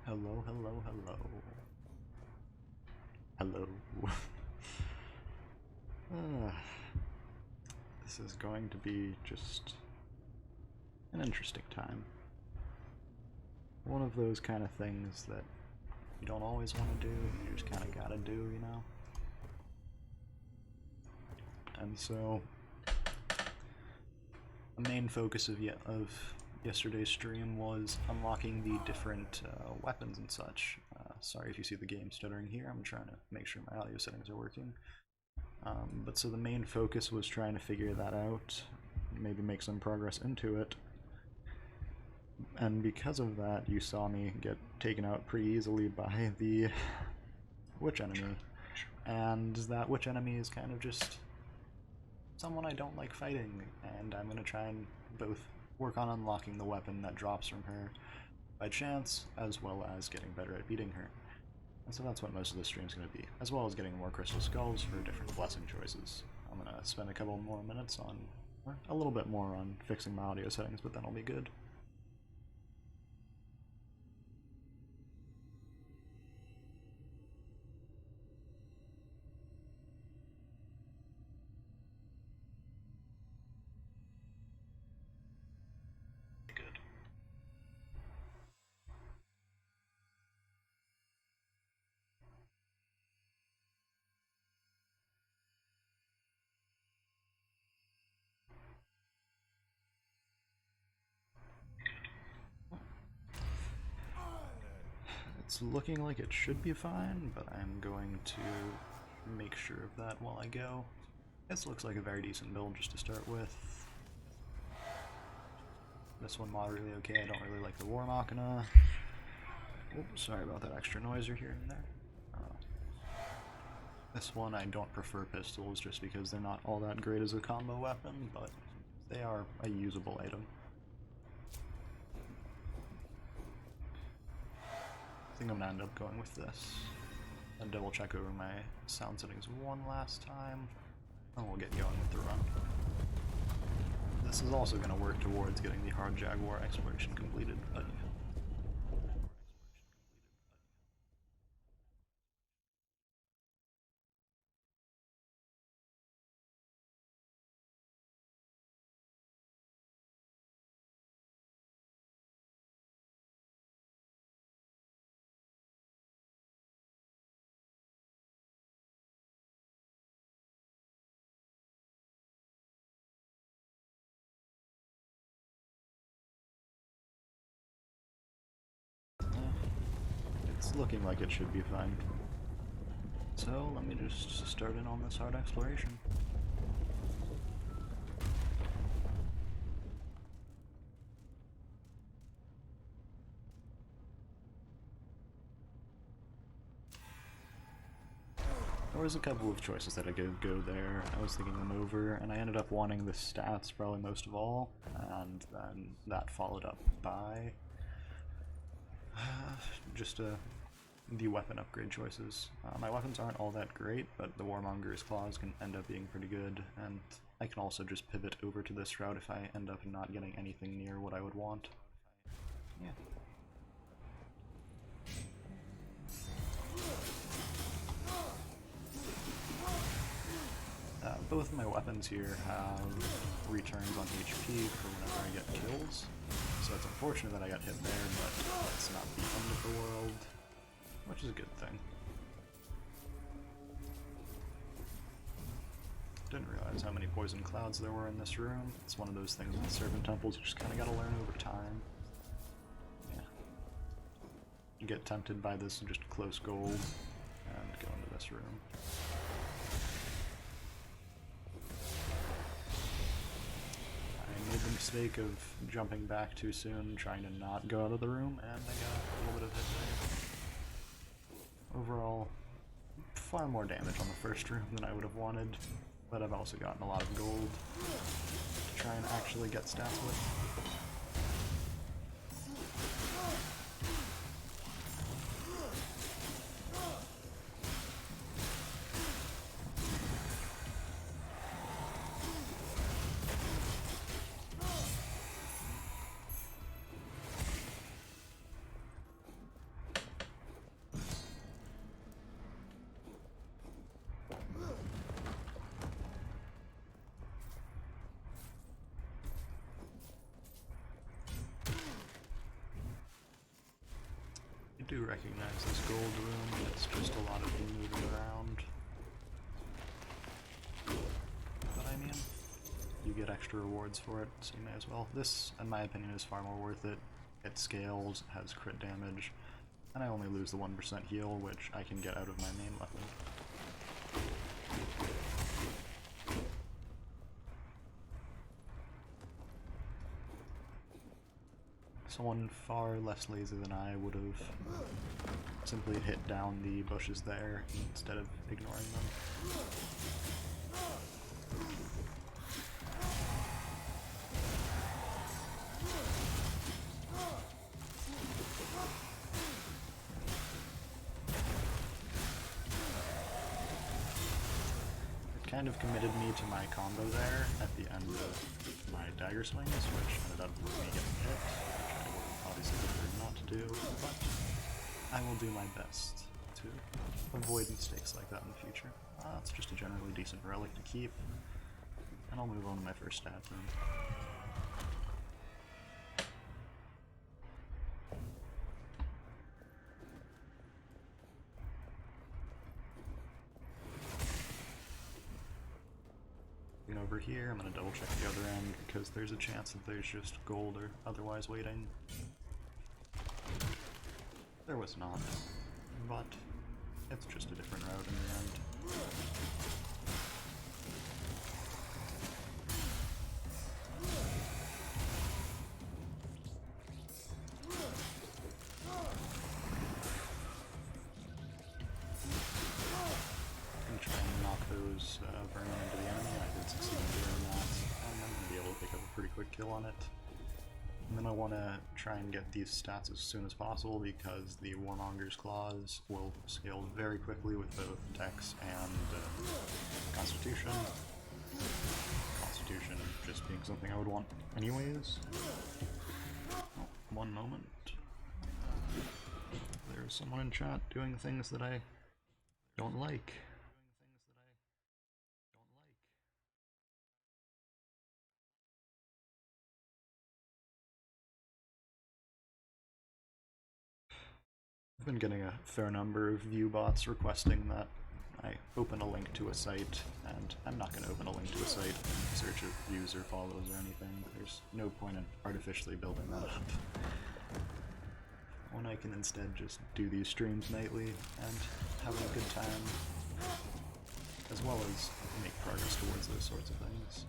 Hello, hello, hello. Hello. Ah, this is going to be just an interesting time. One of those kind of things that you don't always want to do, you just kind of gotta do, you know? And so, the main focus of yesterday's stream was unlocking the different weapons and such. Sorry if you see the game stuttering here, I'm trying to make sure my audio settings are working. But so the main focus was trying to figure that out, maybe make some progress into it. And because of that, you saw me get taken out pretty easily by the witch enemy. And that witch enemy is kind of just someone I don't like fighting, and I'm going to try and both work on unlocking the weapon that drops from her by chance, as well as getting better at beating her. And so that's what most of the stream's going to be, as well as getting more crystal skulls for different blessing choices. I'm going to spend a couple more minutes on, or a little bit more on fixing my audio settings, but then I'll be good. It's looking like it should be fine, but I'm going to make sure of that while I go. This looks like a very decent build just to start with. This one moderately okay. I don't really like the War Machina. Oops, sorry about that extra noise you're hearing there. This one I don't prefer pistols just because they're not all that great as a combo weapon, but they are a usable item. I think I'm gonna end up going with this. And double check over my sound settings one last time, and we'll get going with the run. This is also gonna work towards getting the Hard Jaguar exploration completed, but it's looking like it should be fine. So let me just start in on this hard exploration. There was a couple of choices that I could go there. I was thinking them over, and I ended up wanting the stats probably most of all, and then that followed up by just the weapon upgrade choices. My weapons aren't all that great, but the Warmonger's Claws can end up being pretty good, and I can also just pivot over to this route if I end up not getting anything near what I would want. Yeah. Both of my weapons here have returns on HP for whenever I get kills, so it's unfortunate that I got hit there, but it's not the end of the world, which is a good thing. Didn't realize how many poison clouds there were in this room. It's one of those things with Serpent temples you just kind of gotta learn over time. Yeah. You get tempted by this and just close gold and go into this room. I made the mistake of jumping back too soon, trying to not go out of the room, and I got a little bit of hit there. Overall, far more damage on the first room than I would have wanted, but I've also gotten a lot of gold to try and actually get stats with. do recognize this gold room, it's just a lot of moving around. But I mean, you get extra rewards for it, so you may as well. This, in my opinion, is far more worth it. It scales, has crit damage, and I only lose the 1% heal, which I can get out of my main weapon. Someone far less lazy than I would have simply hit down the bushes there instead of ignoring them. It kind of committed me to my combo there at the end of my dagger swings, which ended up with me getting hit, which I would obviously prefer not to do, but I will do my best to avoid mistakes like that in the future. It's just a generally decent relic to keep, and I'll move on to my first stat room. Over here, I'm going to double check the other end because there's a chance that there's just gold or otherwise waiting. There was not, but it's just a different route in the end. Vermin into the enemy, and I did succeed in doing that, and I'm going to be able to pick up a pretty quick kill on it. And then I want to try and get these stats as soon as possible because the Warmonger's Claws will scale very quickly with both Dex and Constitution. Constitution just being something I would want anyways. Oh, one moment. There's someone in chat doing things that I don't like. I've been getting a fair number of view bots requesting that I open a link to a site, and I'm not going to open a link to a site in search of views or follows or anything. There's no point in artificially building that up. When I can instead just do these streams nightly and have a good time, as well as make progress towards those sorts of things.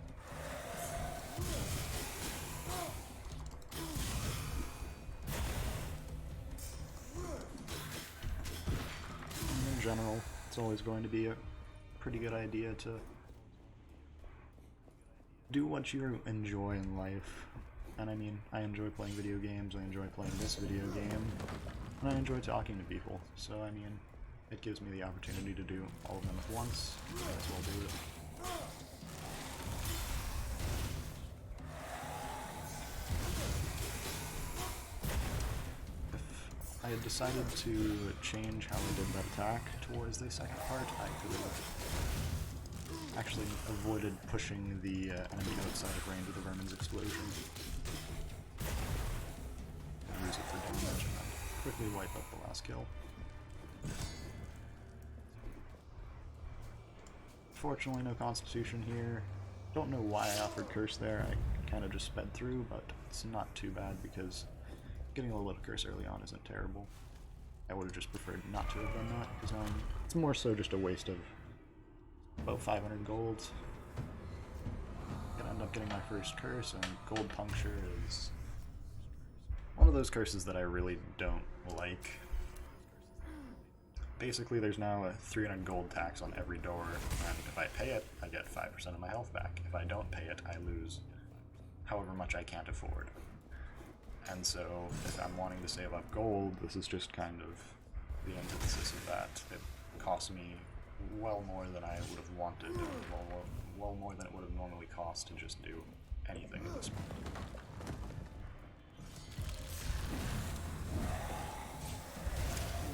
In general, it's always going to be a pretty good idea to do what you enjoy in life. And I mean, I enjoy playing video games, I enjoy playing this video game, and I enjoy talking to people. So I mean, it gives me the opportunity to do all of them at once. I might as well do it. I had decided to change how I did that attack towards the second part. I could have actually avoided pushing the enemy outside of range of the Vermin's explosion. And use it for damage and then quickly wipe up the last kill. Fortunately, no Constitution here. Don't know why I offered Curse there. I kind of just sped through, but it's not too bad because getting a little bit of Curse early on isn't terrible. I would have just preferred not to have done that, because it's more so just a waste of about 500 gold. I'm gonna end up getting my first Curse, and Gold Puncture is one of those curses that I really don't like. Basically, there's now a 300 gold tax on every door, and if I pay it, I get 5% of my health back. If I don't pay it, I lose however much I can't afford. And so, if I'm wanting to save up gold, this is just kind of the antithesis of that. It costs me well more than I would have wanted, well more than it would have normally cost to just do anything at this point.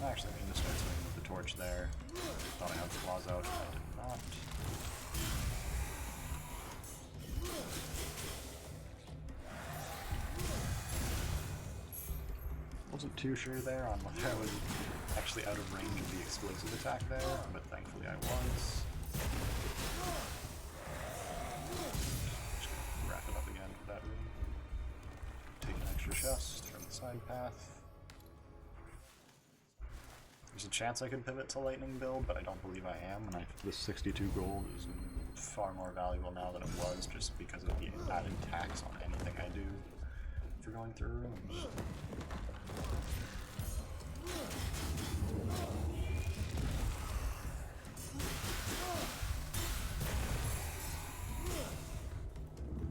I actually mean to start swinging with the torch there. Thought I had the claws out, I did not. We'll wasn't too sure there on whether I was actually out of range of the explosive attack there, but thankfully I was. Just gonna wrap it up again for that room. Take an extra chest from the side path. There's a chance I could pivot to lightning build, but I don't believe I am, and this 62 gold is far more valuable now than it was, just because of the added tax on anything I do for going through rooms.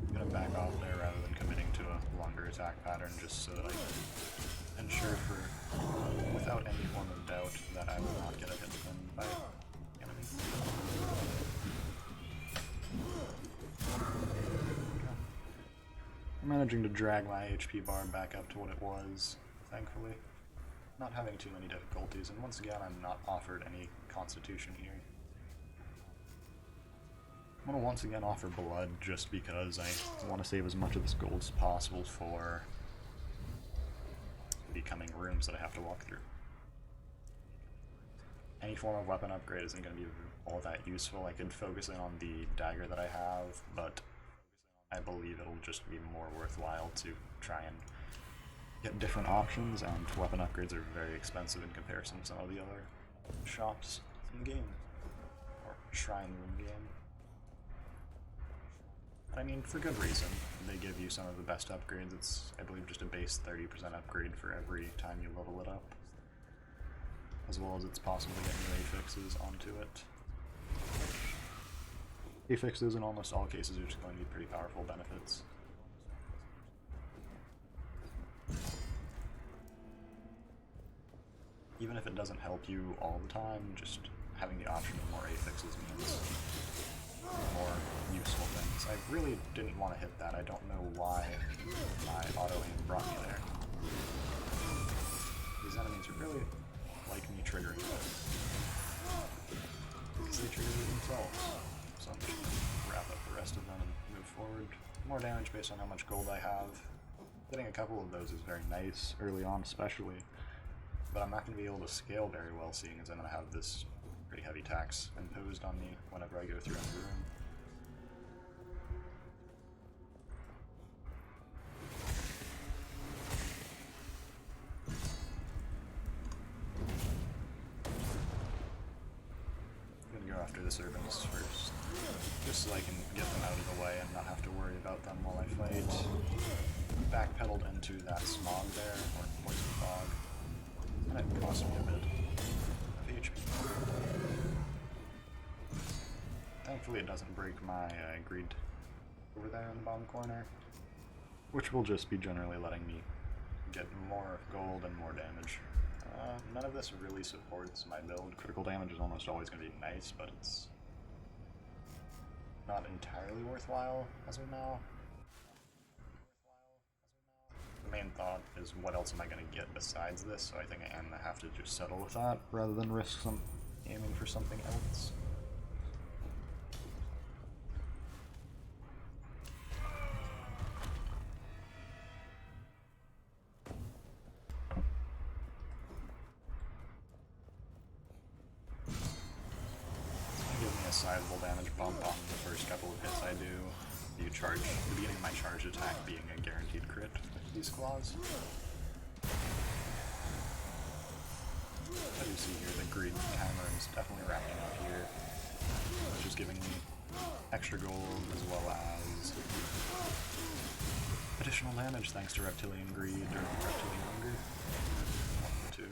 I'm gonna back off there rather than committing to a longer attack pattern, just so that I can ensure without any form of doubt that I will not get a hit pinned by the enemy. I'm managing to drag my HP bar back up to what it was, thankfully. Not having too many difficulties, and once again I'm not offered any constitution here. I'm going to once again offer blood just because I want to save as much of this gold as possible for the coming rooms that I have to walk through. Any form of weapon upgrade isn't going to be all that useful. I could focus in on the dagger that I have, but I believe it'll just be more worthwhile to try and get different options, and weapon upgrades are very expensive in comparison to some of the other shops in the game, or shrine room game. I mean, for good reason. They give you some of the best upgrades. It's, I believe, just a base 30% upgrade for every time you level it up, as well as it's possible to get new affixes onto it. Affixes in almost all cases are just going to be pretty powerful benefits. Even if it doesn't help you all the time, just having the option of more affixes means more useful things. I really didn't want to hit that. I don't know why my auto-aim brought me there. These enemies really like me triggering them, because they trigger themselves. So I'm just going to wrap up the rest of them and move forward. More damage based on how much gold I have. Getting a couple of those is very nice, early on especially, but I'm not going to be able to scale very well, seeing as I'm going to have this pretty heavy tax imposed on me whenever I go through any room. I'm going to go after the serpents first, just so I can get them out of the way and not have to worry about them while I fight. Backpedaled into that smog there, or poison fog, and it cost me a bit of HP. Thankfully it doesn't break my greed over there in the bottom corner, which will just be generally letting me get more gold and more damage. None of this really supports my build. Critical damage is almost always going to be nice, but it's not entirely worthwhile as of now. The main thought is, what else am I going to get besides this, so I think I am going to have to just settle with that, rather than risk aiming for something else. Sizable damage bump on the first couple of hits I do. The beginning of my charge attack being a guaranteed crit with these claws. I do see here the greed timer is definitely wrapping up here, which is giving me extra gold as well as additional damage thanks to reptilian greed, or reptilian hunger. One of the two.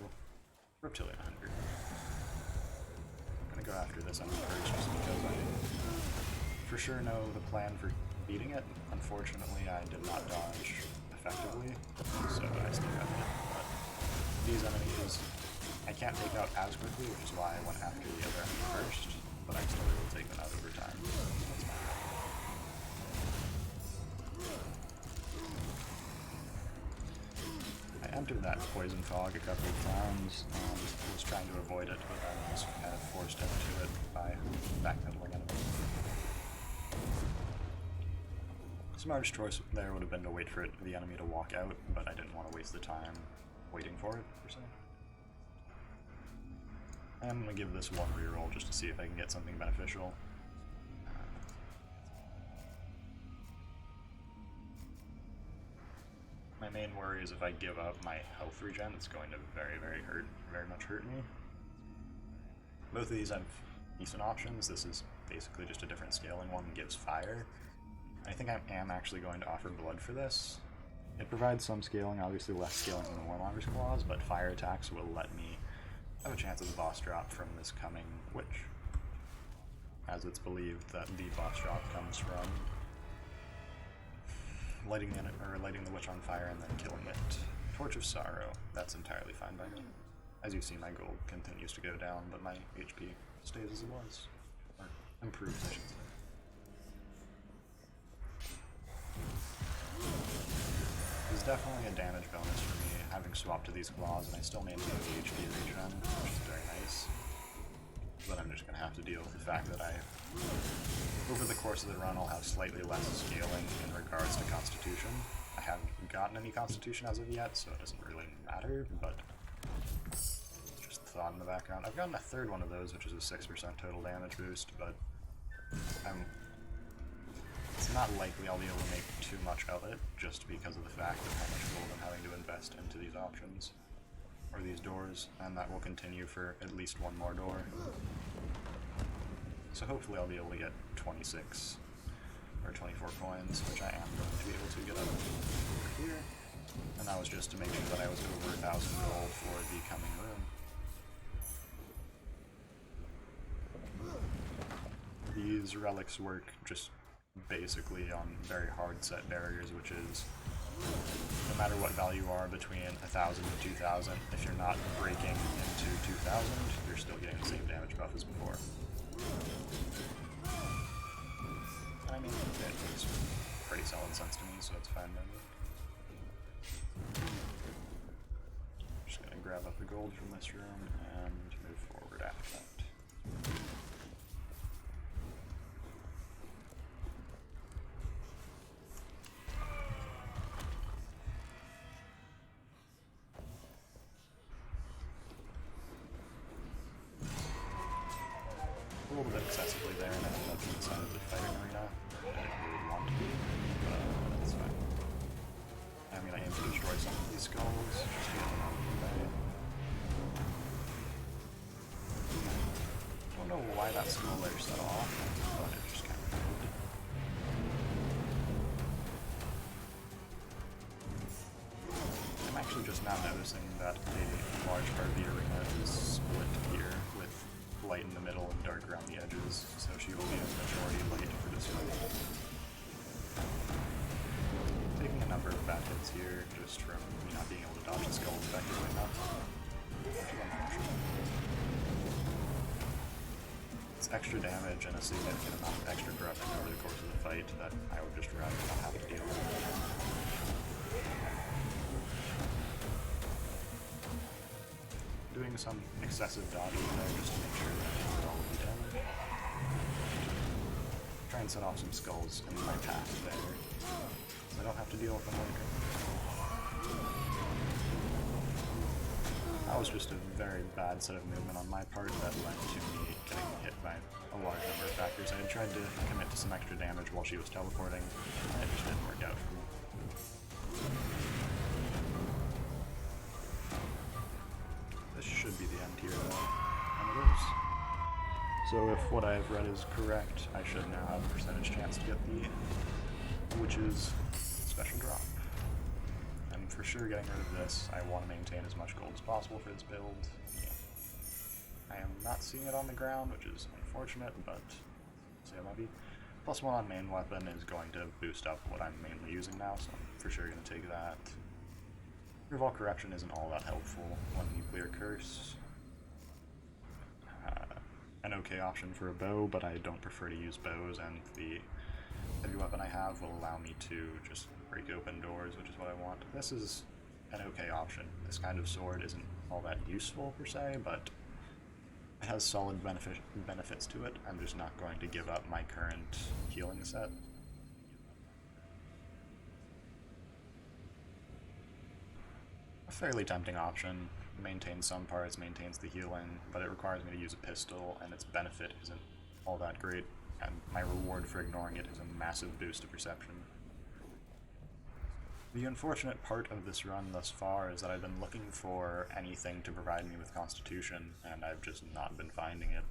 Reptilian hunger. Go after this enemy first, just because I for sure know the plan for beating it. Unfortunately, I did not dodge effectively, so I still got hit. But these enemies I can't take out as quickly, which is why I went after the other enemy first, but I still will take them out over time. That's my goal. I entered that poison fog a couple of times and was trying to avoid it, but I was kind of forced into it by backpedaling enemies. Smartest choice there would have been to wait for the enemy to walk out, but I didn't want to waste the time waiting for it, per se. I'm going to give this one reroll just to see if I can get something beneficial. My main worry is if I give up my health regen, it's going to very much hurt me. Both of these have decent options. This is basically just a different scaling. One gives fire. I think I am actually going to offer blood for this. It provides some scaling, obviously less scaling than the Warmonger's Claws, but fire attacks will let me have a chance of the boss drop from this coming witch, as it's believed that the boss drop comes from lighting the witch on fire and then killing it. Torch of Sorrow, that's entirely fine by me. As you see, my gold continues to go down, but my HP stays as it was. Or improves, I should say. It's definitely a damage bonus for me, having swapped to these claws, and I still maintain the HP regen, which is very nice. But I'm just going to have to deal with the fact that over the course of the run, I'll have slightly less scaling in regards to Constitution. I haven't gotten any Constitution as of yet, so it doesn't really matter, but just a thought in the background. I've gotten a third one of those, which is a 6% total damage boost, but it's not likely I'll be able to make too much of it, just because of the fact of how much gold I'm having to invest into these options, or these doors, and that will continue for at least one more door. So hopefully I'll be able to get 26 or 24 coins, which I am going to be able to get up over here. And that was just to make sure that I was over 1,000 gold for the coming room. These relics work just basically on very hard set barriers, which is no matter what value you are between 1,000 and 2,000, if you're not breaking into 2,000, you're still getting the same damage buff as before. And I mean, it makes pretty solid sense to me, so it's fine by me. Just gonna grab up the gold from this room and move forward after that. A little bit excessively there, and I ended up inside of the fighting arena. I didn't really want to be, but that's fine. I'm gonna aim to destroy some of these skulls, just to get them out of the way. Don't know why that skull there set off, but it just kind of did. I'm actually just now noticing that a large part of the arena is split here, with light in the middle and dark around the edges, so she will be a majority light for this fight. Taking a number of bad hits here, just from me not being able to dodge the skulls effectively enough. Which is unfortunate. It's extra damage and a significant amount of extra corruption over the course of the fight that I would just rather not have to deal with. Doing some excessive dodging there just to make sure that I hit all of the damage. Try and set off some skulls in my path there, so I don't have to deal with them later. That was just a very bad set of movement on my part that led to me getting hit by a large number of factors. I had tried to commit to some extra damage while she was teleporting, and it just didn't work out for me. This should be the end here, though, and it is. So if what I have read is correct, I should now have a percentage chance to get the witch's special drop. I'm for sure getting rid of this. I want to maintain as much gold as possible for this build. Yeah. I am not seeing it on the ground, which is unfortunate, but say I might be. +1 on main weapon is going to boost up what I'm mainly using now, so I'm for sure going to take that. Revolve Corruption isn't all that helpful when Nuclear Curse. An okay option for a bow, but I don't prefer to use bows, and the heavy weapon I have will allow me to just break open doors, which is what I want. This is an okay option. This kind of sword isn't all that useful per se, but it has solid benefits to it. I'm just not going to give up my current healing set. fairly tempting option. Maintains some parts, maintains the healing, but it requires me to use a pistol, and its benefit isn't all that great, and my reward for ignoring it is a massive boost to perception. The unfortunate part of this run thus far is that I've been looking for anything to provide me with Constitution, and I've just not been finding it.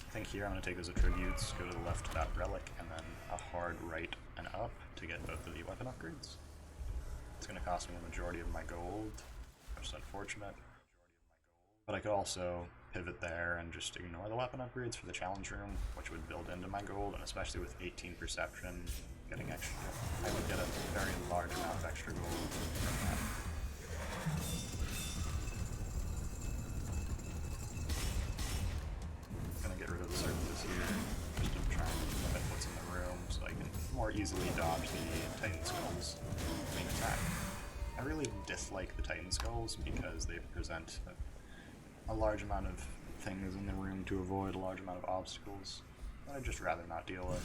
I think here I'm going to take those attributes, go to the left to that relic, and then a hard right and up to get both of the weapon upgrades. It's going to cost me the majority of my gold, which is unfortunate. But I could also pivot there and just ignore the weapon upgrades for the challenge room, which would build into my gold, and especially with 18 perception, getting extra, I would get a very large amount of extra gold from that. I'm gonna get rid of the Serpent here, just to try and limit what's in the room, so I can more easily dodge the Titan Skull's main attack. I really dislike the Titan Skulls because they present a large amount of things in the room to avoid, a large amount of obstacles that I'd just rather not deal with.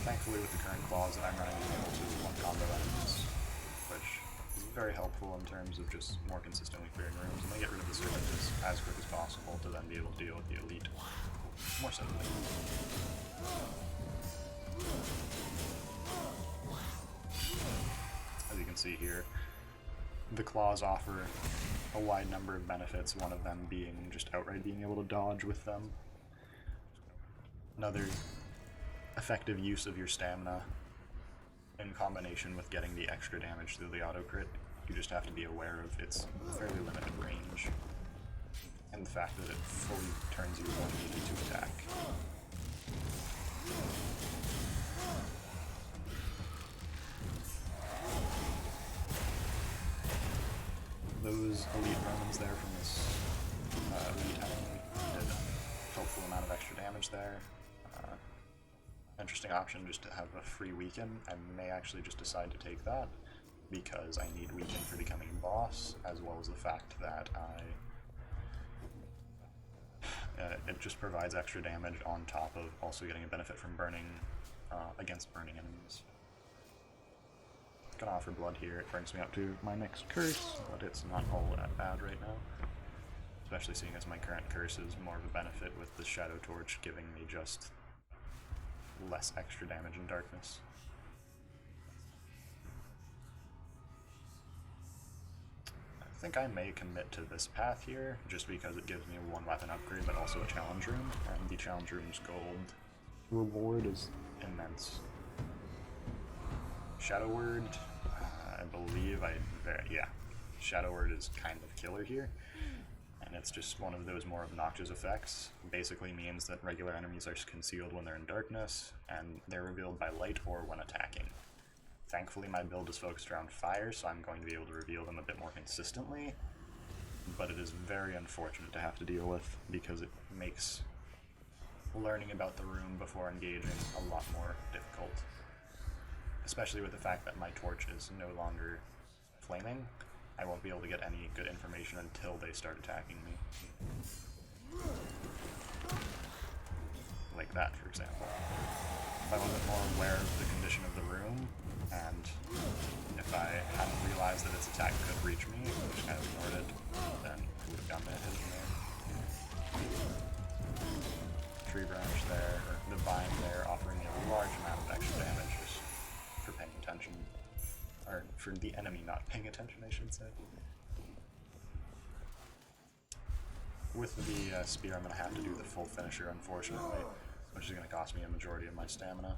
Thankfully, with the current claws that I'm running, I'm able to one-combo enemies, which is very helpful in terms of just more consistently clearing rooms. I'm going to get rid of the Serpent as quick as possible to then be able to deal with the Elite more simply. As you can see here, the claws offer a wide number of benefits, one of them being just outright being able to dodge with them. Another effective use of your stamina in combination with getting the extra damage through the auto crit. You just have to be aware of its fairly limited range and the fact that it fully turns you when needed to attack. Those elite Romans there from this elite enemy did a helpful amount of extra damage there. Interesting option just to have a free weaken. I may actually just decide to take that because I need weaken for becoming boss, as well as the fact that it just provides extra damage on top of also getting a benefit from burning against burning enemies. Gonna offer blood here. It brings me up to my next curse, but it's not all that bad right now. Especially seeing as my current curse is more of a benefit with the Shadow Torch giving me just less extra damage in darkness. I think I may commit to this path here, just because it gives me a one weapon upgrade, but also a challenge room, and the challenge room's gold reward is immense. Shadow Word, I believe Shadow Word is kind of killer here, and it's just one of those more obnoxious effects. It basically means that regular enemies are concealed when they're in darkness, and they're revealed by light or when attacking. Thankfully my build is focused around fire, so I'm going to be able to reveal them a bit more consistently, but it is very unfortunate to have to deal with, because it makes learning about the room before engaging a lot more difficult. Especially with the fact that my torch is no longer flaming. I won't be able to get any good information until they start attacking me. Like that, for example. If I wasn't more aware of the condition of the room, and if I hadn't realized that its attack could reach me, which kind of ignored it, then it would have gotten a hit in there. Tree branch there, or the vine there, offering a large amount of extra damage just for paying attention. Or for the enemy not paying attention, I should say. With the spear, I'm going to have to do the full finisher, unfortunately, which is going to cost me a majority of my stamina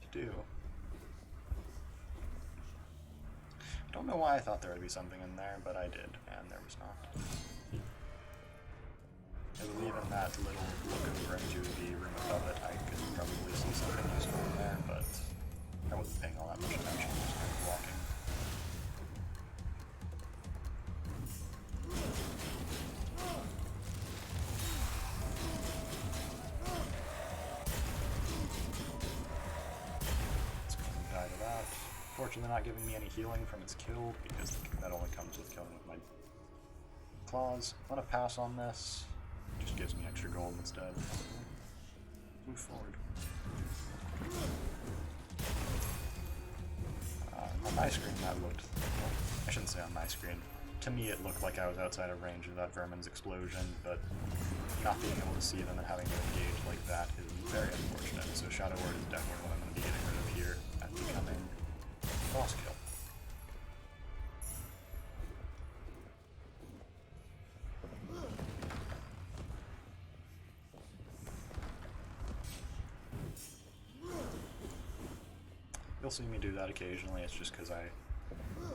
to do. I don't know why I thought there would be something in there, but I did, and there was not. I believe in that little look over into the room above it, I could probably see something useful in there, but I wasn't paying all that much attention, just kind of walking. It's going to die to that. Fortunately not giving me any healing from its kill, because that only comes with killing with my claws. I'm gonna pass on this. Just gives me extra gold instead. Move forward. On my screen that looked... Well, I shouldn't say on my screen. To me it looked like I was outside of range of that vermin's explosion, but not being able to see them and having to engage like that is very unfortunate. So Shadow Word is definitely what I'm going to be getting rid of here at becoming boss kill. You'll see me do that occasionally. It's just because I,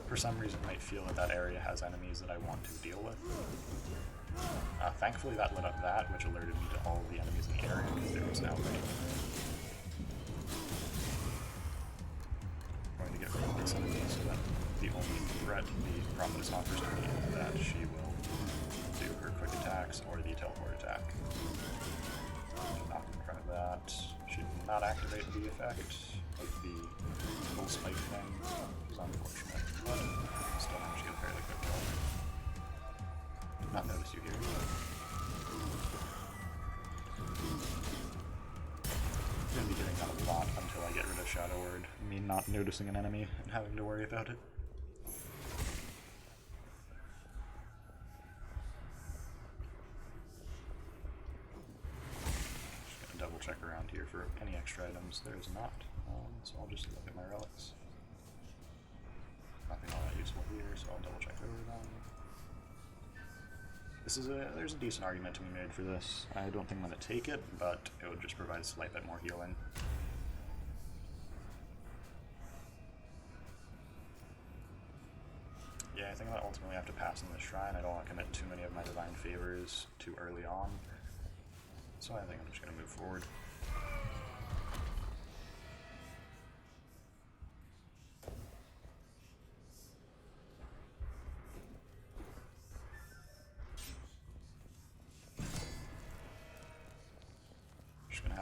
for some reason, might feel that that area has enemies that I want to deal with. Thankfully that lit up that, which alerted me to all of the enemies in the area, because there was now rain. I'm going to get rid of this enemy so that the only threat the Prophetess offers to me is that she will do her quick attacks or the teleport attack. Not in front of that. She did not activate the effect of the full spike thing, which is unfortunate, but still managed to get a fairly quick kill. Did not notice you here. I'm going to be getting that a lot until I get rid of Shadow Word. Me not noticing an enemy and having to worry about it. Just going to double check around here for any extra items. There's not. So I'll just look at my relics. Nothing all that useful here, so I'll double check over them. There's a decent argument to be made for this. I don't think I'm going to take it, but it would just provide a slight bit more healing. Yeah, I think I'm going to ultimately have to pass on this shrine. I don't want to commit too many of my divine favors too early on. So I think I'm just going to move forward.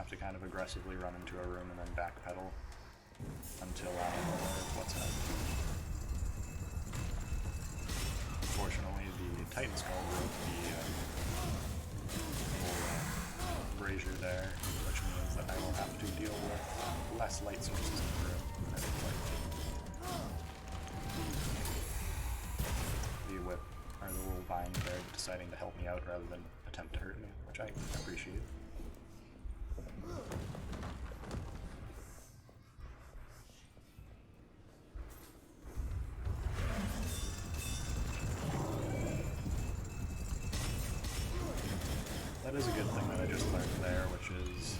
To kind of aggressively run into a room and then backpedal until I'm aware of what's happening. Unfortunately, the Titan Skull broke the little brazier there, which means that I will have to deal with less light sources in the room than I would like. The whip, or the little vine there, deciding to help me out rather than attempt to hurt me, which I appreciate. That is a good thing that I just learned there, which is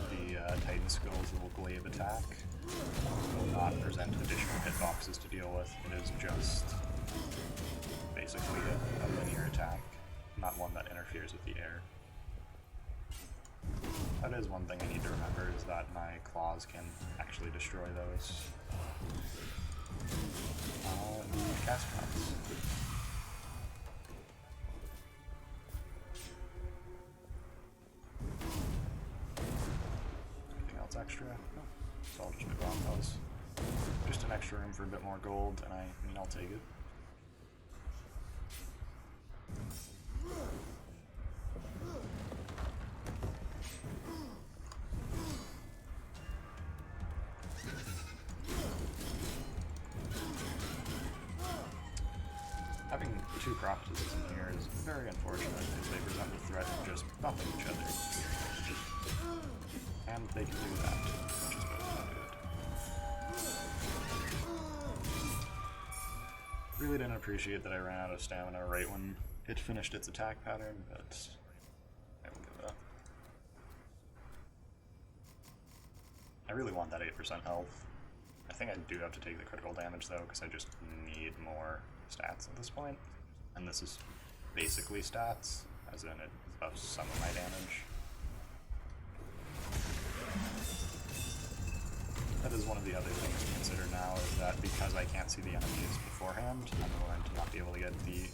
the Titan Skull's little glaive attack will not present additional hitboxes to deal with. It is just basically a linear attack, not one that interferes with the air. That is one thing I need to remember, is that my claws can actually destroy those. The cast counts. Anything else extra? No. So I'll just move on. That was just an extra room for a bit more gold, and I mean, I'll take it. Having two prophetesses in here is very unfortunate because they present the threat of just buffing each other. And they can do that, which is both good. Really didn't appreciate that I ran out of stamina right when it finished its attack pattern, but I will give it up. I really want that 8% health. I think I do have to take the critical damage though, because I just need more stats at this point, and this is basically stats, as in it buffs some of my damage. That is one of the other things to consider now, is that because I can't see the enemies beforehand, I'm going to not be able to get the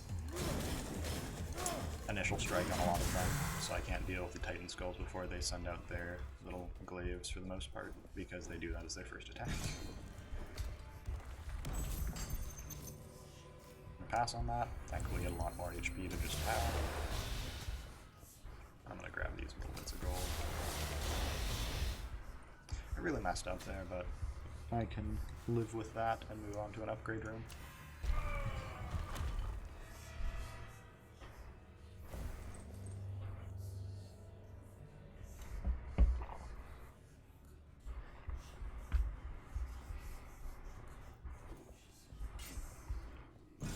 initial strike on a lot of them, so I can't deal with the Titan Skulls before they send out their little glaives for the most part, because they do that as their first attack. pass on that. Thankfully, get a lot more HP to just have. I'm gonna grab these little bits of gold. I really messed up there, but I can live with that and move on to an upgrade room.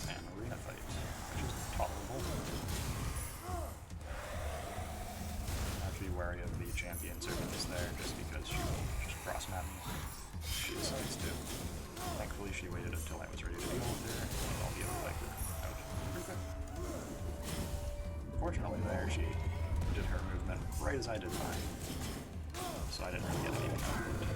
And arena fight, which is tolerable. I have to be wary of the champion Serpent is there just because she will just cross-map me. She decides to. Thankfully she waited until I was ready to deal with her, and I'll be able to like her out. Perfect. Fortunately there, she did her movement right as I did mine, so I didn't really get anything out of it.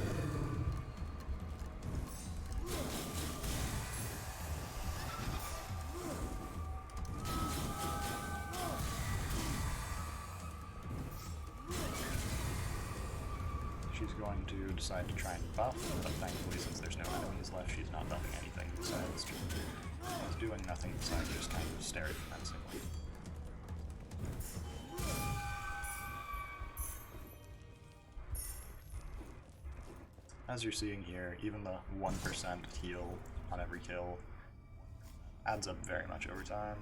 She's going to decide to try and buff, but thankfully since there's no enemies left, she's not buffing anything besides just doing nothing besides just kind of stare at menacingly. As you're seeing here, even the 1% heal on every kill adds up very much over time.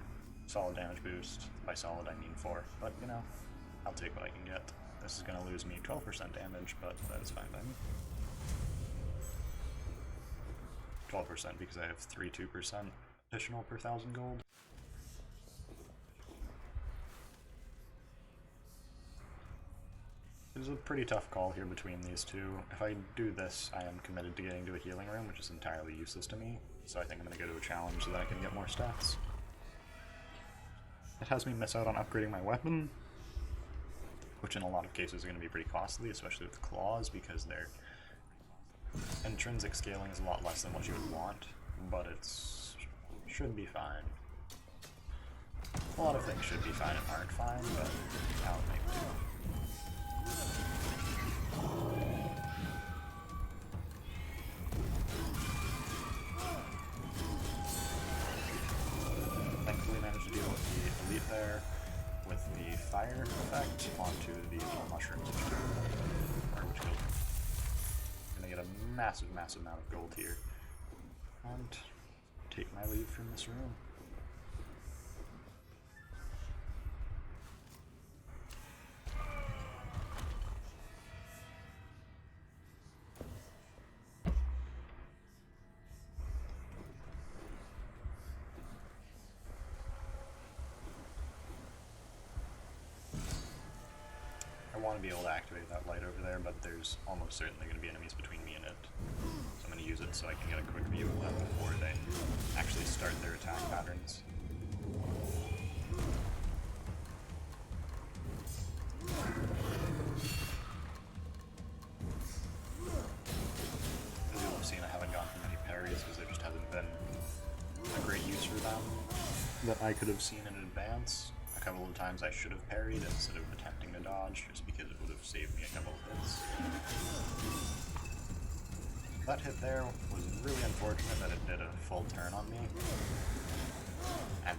Solid damage boost. By solid I mean 4, but you know, I'll take what I can get. This is going to lose me 12% damage, but that is fine by me. 12% because I have 2% additional per 1,000 gold. There's a pretty tough call here between these two. If I do this, I am committed to getting to a healing room, which is entirely useless to me, so I think I'm going to go to a challenge so that I can get more stats. It has me miss out on upgrading my weapon, which in a lot of cases is going to be pretty costly, especially with claws, because their intrinsic scaling is a lot less than what you would want, but should be fine. A lot of things should be fine and aren't fine, but I'll make do. Thankfully managed to deal with the elite there with the fire effect onto the little mushrooms which killed me. I'm gonna get a massive amount of gold here and take my leave from this room. I want to be able to activate that light over there, but there's almost certainly going to be enemies between me and it. So I'm going to use it so I can get a quick view of them before they actually start their attack patterns. As you'll have seen, I haven't gone for many parries because there just hasn't been a great use for them that I could have seen in advance. A couple of times I should have parried instead of attempting to dodge, just because it would have saved me a couple of hits. That hit there was really unfortunate that it did a full turn on me, and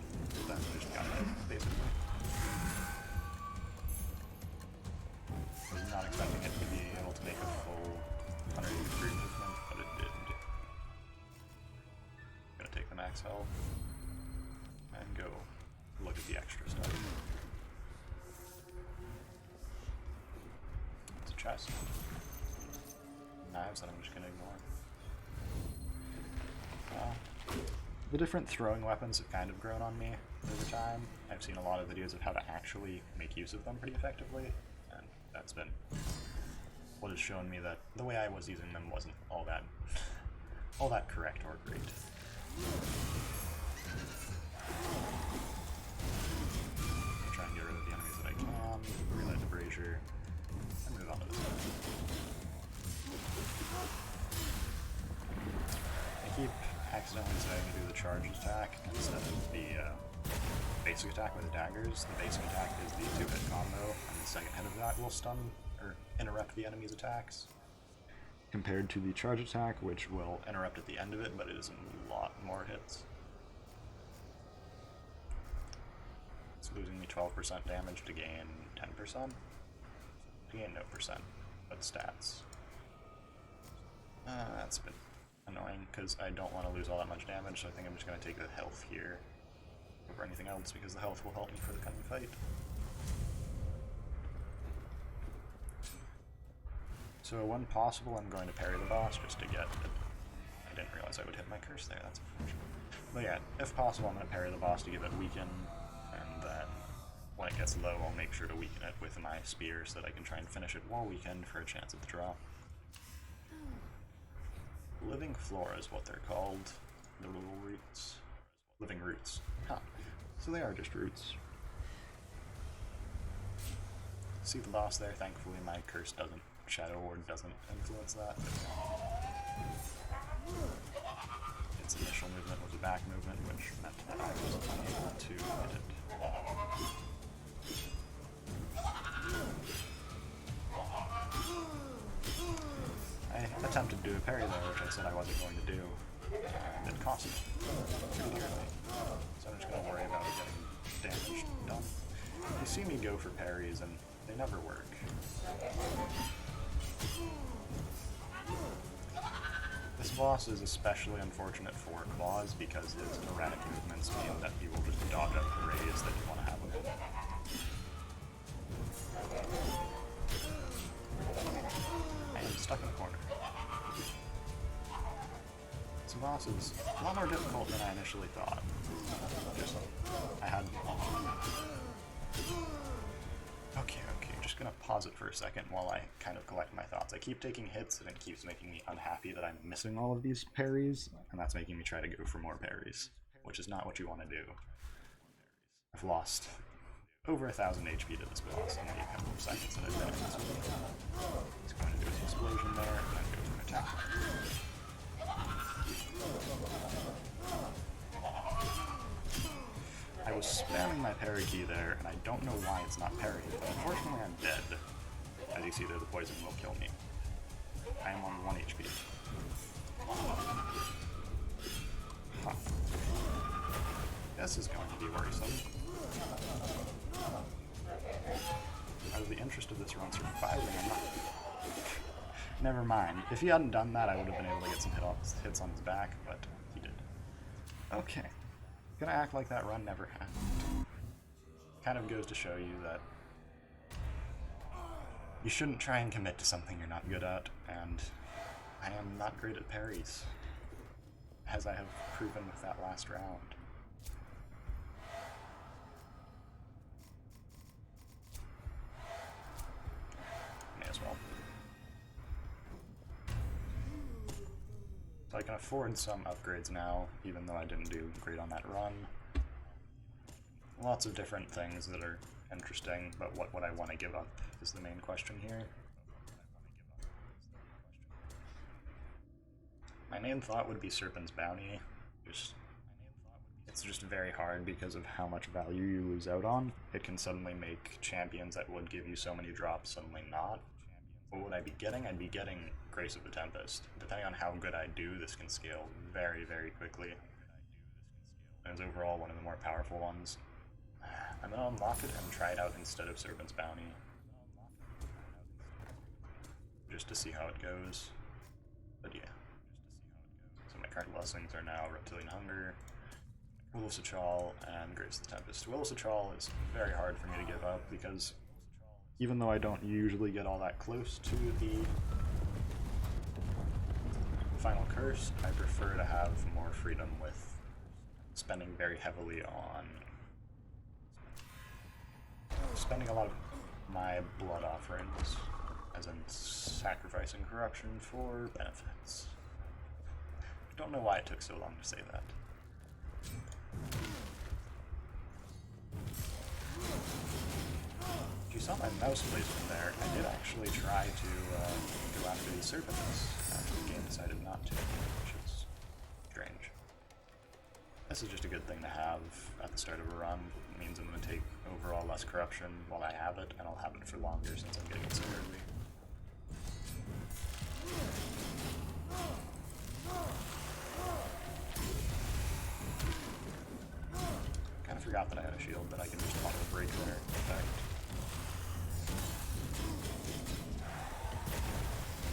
then just got hit, basically. Was not expecting it to be able to make a full 180-degree movement, but it did. I'm gonna take the max health and go look at the extra stuff. It's a chest. Knives that I'm just gonna ignore. The different throwing weapons have kind of grown on me over time. I've seen a lot of videos of how to actually make use of them pretty effectively, and that's been what has shown me that the way I was using them wasn't all that correct or great. Try and get rid of the enemies that I can, relight the brazier, and move on to this one. I keep accidentally deciding to do the charge attack instead of the basic attack with the daggers. The basic attack is the 2-hit combo, and the second hit of that will stun or interrupt the enemy's attacks, compared to the charge attack, which will interrupt at the end of it, but it is a lot more hits. losing me 12% damage to gain 10%. To gain no percent, but stats. That's a bit annoying, because I don't want to lose all that much damage, so I think I'm just going to take the health here over anything else, because the health will help me for the coming fight. So when possible, I'm going to parry the boss just to get it. I didn't realize I would hit my curse there, that's unfortunate. But yeah, if possible, I'm going to parry the boss to give it weaken, and then when it gets low, I'll make sure to weaken it with my spear so that I can try and finish it while weakened for a chance at the draw. Living flora is what they're called. The little roots. Living roots. Huh. So they are just roots. See the boss there? Thankfully my curse doesn't, Shadow Ward doesn't influence that. Its initial movement was a back movement, which meant that I was unable to hit it. I attempted to do a parry there, which I said I wasn't going to do, and it cost me pretty dearly. So I'm just going to worry about getting damage done. You see me go for parries, and they never work. This boss is especially unfortunate for claws because his erratic movements mean that he will just dodge out the rays that you want to have with him. I am stuck in a corner. This boss is a lot more difficult than I initially thought. Okay, just gonna pause it for a second while I kind of collect my thoughts. I keep taking hits and it keeps making me unhappy that I'm missing all of these parries, and that's making me try to go for more parries, which is not what you want to do. I've lost over 1,000 HP to this boss in the couple of seconds that I've been in this video. He's going to do his explosion there, and then go for an attack. I was spamming my parry key there, and I don't know why it's not parrying, but unfortunately I'm dead. As you see there, the poison will kill me. I am on 1 HP. Huh. This is going to be worrisome. Out of the interest of this run surviving, I'm not... Never mind. If he hadn't done that, I would have been able to get some hits on his back, but he did. Okay. Gonna act like that run never happened. Kind of goes to show you that you shouldn't try and commit to something you're not good at, and I am not great at parries, as I have proven with that last round. May as well. So I can afford some upgrades now, even though I didn't do great on that run. Lots of different things that are interesting, but what would I want to give up is the main question here. My main thought would be Serpent's Bounty. It's just very hard because of how much value you lose out on. It can suddenly make champions that would give you so many drops suddenly not. What would I be getting? I'd be getting Grace of the Tempest. Depending on how good I do, this can scale very, very quickly. And it's overall one of the more powerful ones. I'm going to unlock it and try it out instead of Serpent's Bounty. Just to see how it goes. But yeah. So my current blessings are now Reptilian Hunger, Will of Sachal, and Grace of the Tempest. Will of Sachal is very hard for me to give up because even though I don't usually get all that close to the final curse, I prefer to have more freedom with spending very heavily on spending a lot of my blood offerings, as in sacrificing corruption for benefits. I don't know why it took so long to say that. If you saw my mouse placement there, I did actually try to go after these serpents. The game decided not to, which is strange. This is just a good thing to have at the start of a run. It means I'm going to take overall less corruption while I have it, and I'll have it for longer since I'm getting it so early. Kind of forgot that I had a shield that I can just auto break there. In fact,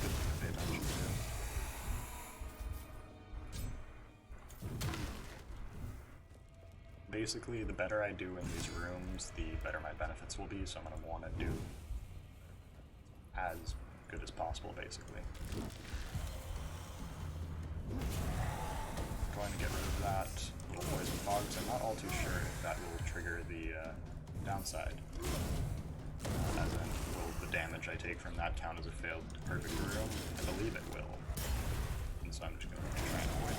good thing to pay attention to. Basically, the better I do in these rooms, the better my benefits will be, so I'm going to want to do as good as possible, basically. I'm going to get rid of that little poison fog, because I'm not all too sure if that will trigger the downside. As in, will the damage I take from that count as a failed perfect room? I believe it will. And so I'm just going to try and avoid it.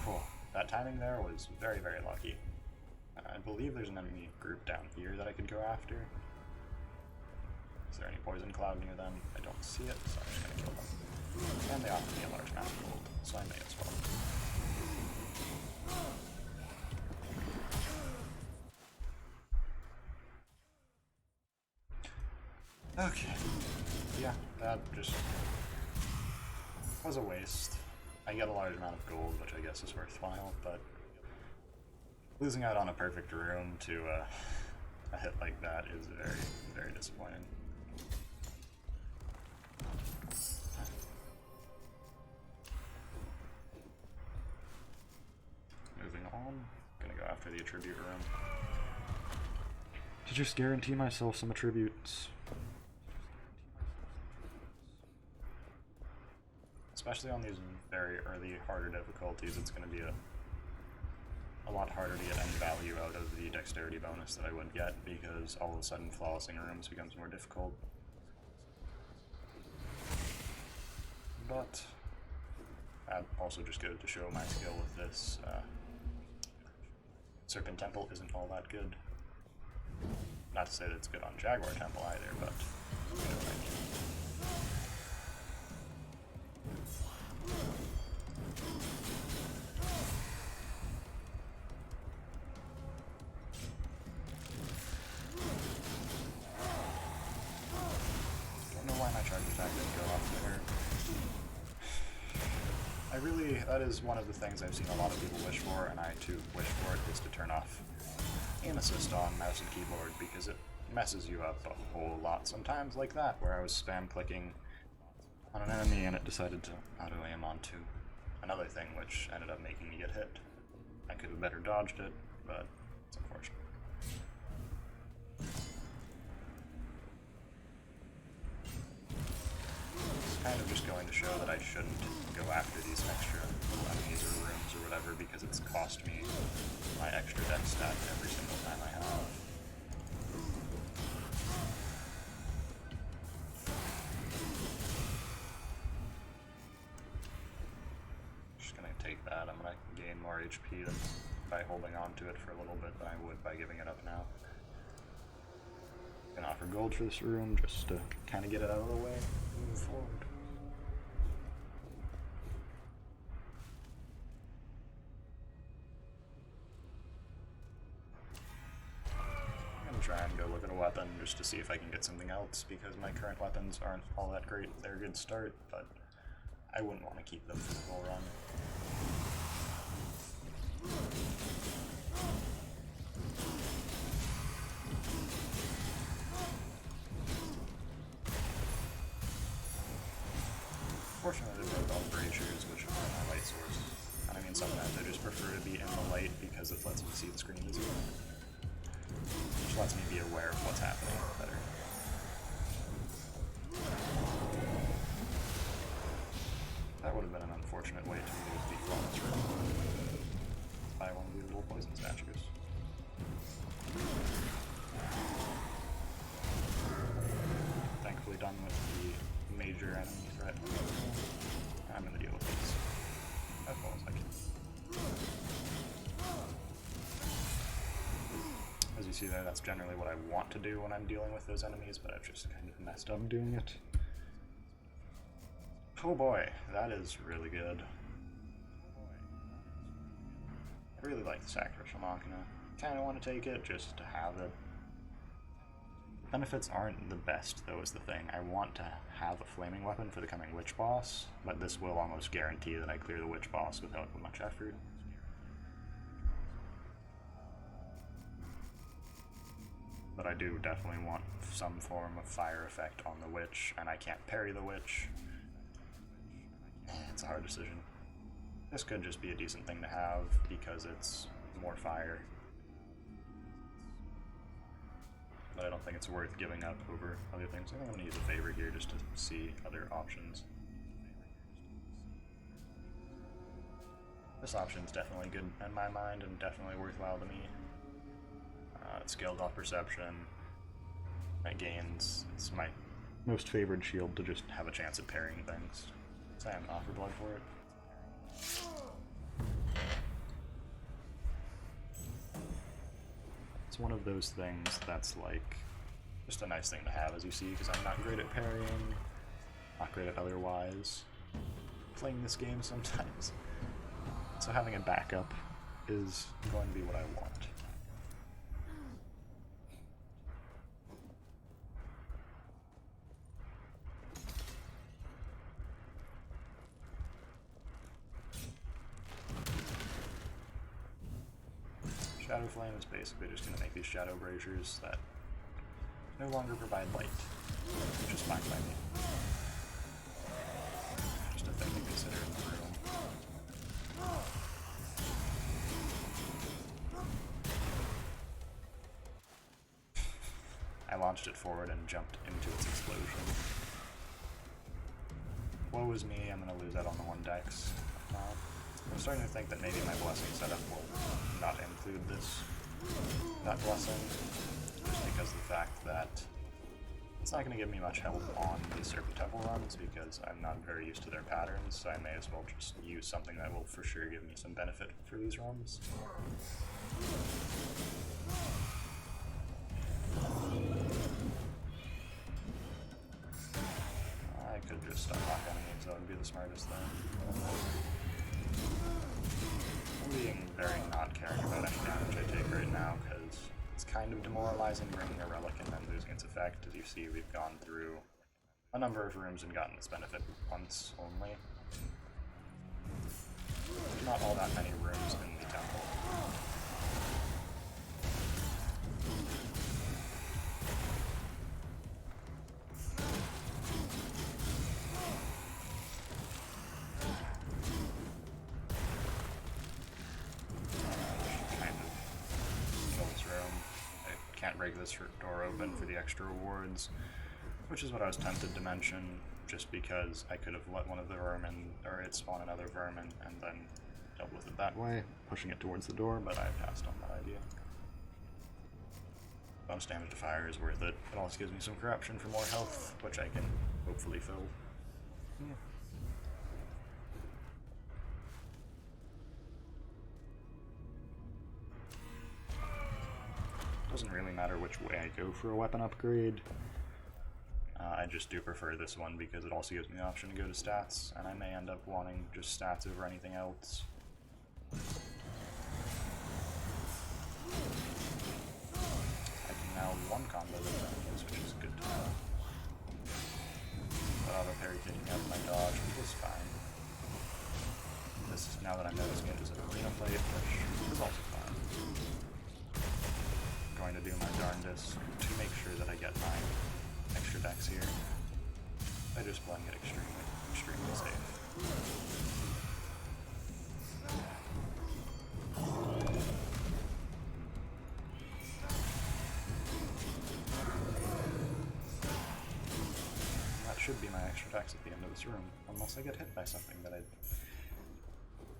Cool. That timing there was very, very lucky. I believe there's an enemy group down here that I could go after. Is there any poison cloud near them? I don't see it, so I'm just going to kill them. And they offer me a large amount of gold, so I may as well. Okay. Yeah, that just was a waste. I get a large amount of gold, which I guess is worthwhile, but losing out on a perfect room to a hit like that is very, very disappointing. Moving on, gonna go after the attribute room. To just guarantee myself some attributes. Especially on these very early, harder difficulties, it's going to be a lot harder to get any value out of the dexterity bonus that I would get, because all of a sudden flawlessing rooms becomes more difficult. But that also just goes to show my skill with this. Serpent Temple isn't all that good. Not to say that it's good on Jaguar Temple either, but you know what I mean. Don't know why my charge attack didn't go off there. That is one of the things I've seen a lot of people wish for, and I too wish for it, is to turn off aim assist on mouse and keyboard, because it messes you up a whole lot sometimes, like that, where I was spam clicking on an enemy and it decided to auto aim onto another thing, which ended up making me get hit. I could have better dodged it, but it's unfortunate. It's kind of just going to show that I shouldn't go after these extra enemies or rooms or whatever, because it's cost me my extra dex stat every single time I have. Just gonna take that. I'm gonna gain more HP by holding on to it for a little bit than I would by giving it up now. Gonna offer gold for this room just to kind of get it out of the way and move forward. Try and go look at a weapon just to see if I can get something else, because my current weapons aren't all that great. They're a good start, but I wouldn't want to keep them for the whole run. Fortunately, they broke all the braziers, which are my light source. And I mean, sometimes I just prefer to be in the light because it lets me see the screen easier. Which lets me be aware of what's happening better. That would have been an unfortunate way to lose the flawless room by one of these little poison statues. Thankfully done with the major enemy threat. I'm gonna deal with these as well as I can. As you see there, that's generally what I want to do when I'm dealing with those enemies, but I've just kind of messed up doing it. Oh boy, that is really good. I really like the Sacrificial Machina. Kinda want to take it just to have it. Benefits aren't the best, though, is the thing. I want to have a flaming weapon for the coming Witch boss, but this will almost guarantee that I clear the Witch boss without much effort. But I do definitely want some form of fire effect on the witch, and I can't parry the witch. It's a hard decision. This could just be a decent thing to have because it's more fire. But I don't think it's worth giving up over other things. I think I'm going to use a favor here just to see other options. This option's definitely good in my mind and definitely worthwhile to me. It scales off perception. It gains. It's my most favored shield to just have a chance at parrying things. So I haven't offered blood for it. It's one of those things that's like just a nice thing to have, as you see, because I'm not great at parrying, not great at otherwise playing this game sometimes. So having a backup is going to be what I want. Shadow Flame is basically just going to make these Shadow Braziers that no longer provide light, which is fine by me. Just a thing to consider in the room. I launched it forward and jumped into its explosion. Woe is me, I'm going to lose out on the 1 dex. I'm starting to think that maybe my blessing setup will not include that blessing, just because of the fact that it's not going to give me much help on the Serpent Temple runs, because I'm not very used to their patterns, so I may as well just use something that will for sure give me some benefit for these runs. I could just unlock enemies, that would be the smartest thing. I'm being very not caring about any damage I take right now, because it's kind of demoralizing bringing a relic and then losing its effect. As you see, we've gone through a number of rooms and gotten its benefit once only. There's not all that many rooms in the temple. Break this door open for the extra rewards, which is what I was tempted to mention, just because I could have let one of the vermin, or it spawn another vermin, and then dealt with it that way, pushing it towards the door, but I passed on that idea. Bonus damage to fire is worth it. It also gives me some corruption for more health, which I can hopefully fill. Yeah. Doesn't really matter which way I go for a weapon upgrade. I just do prefer this one because it also gives me the option to go to stats, and I may end up wanting just stats over anything else. I can now one combo those enemies, which is good to know. But auto parry taking out my dodge, which is fine. This is, now that I'm noticing it, is an arena plate, which is also fine. Going to do my darndest to make sure that I get my extra dex here. I just playing it extremely safe. That should be my extra dex at the end of this room, unless I get hit by something that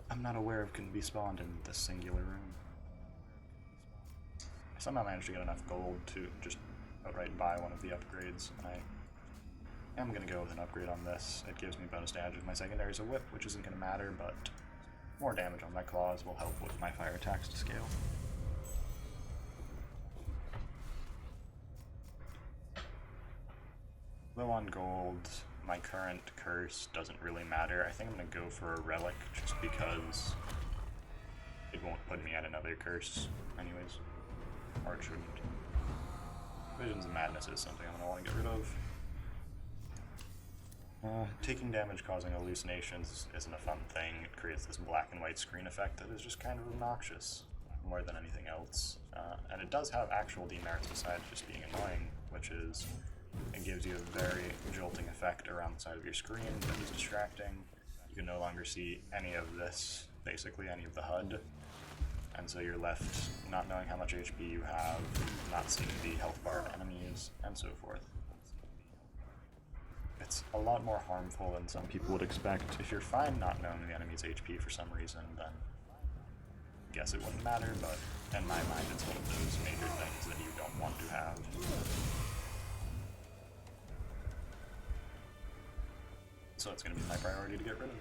I'm not aware of can be spawned in this singular room. I somehow managed to get enough gold to just outright buy one of the upgrades, and I am going to go with an upgrade on this. It gives me bonus damage with my secondary as a whip, which isn't going to matter, but more damage on my claws will help with my fire attacks to scale. Low on gold, my current curse doesn't really matter. I think I'm going to go for a relic just because it won't put me at another curse anyways. Or it shouldn't. Visions of Madness is something I'm going to want to get rid of. Taking damage causing hallucinations isn't a fun thing. It creates this black and white screen effect that is just kind of obnoxious, more than anything else. And it does have actual demerits besides just being annoying, which is it gives you a very jolting effect around the side of your screen that is distracting. You can no longer see any of this, basically any of the HUD, and so you're left not knowing how much HP you have, not seeing the health bar of enemies, and so forth. It's a lot more harmful than some people would expect. If you're fine not knowing the enemy's HP for some reason, then I guess it wouldn't matter, but in my mind it's one of those major things that you don't want to have. So it's going to be my priority to get rid of.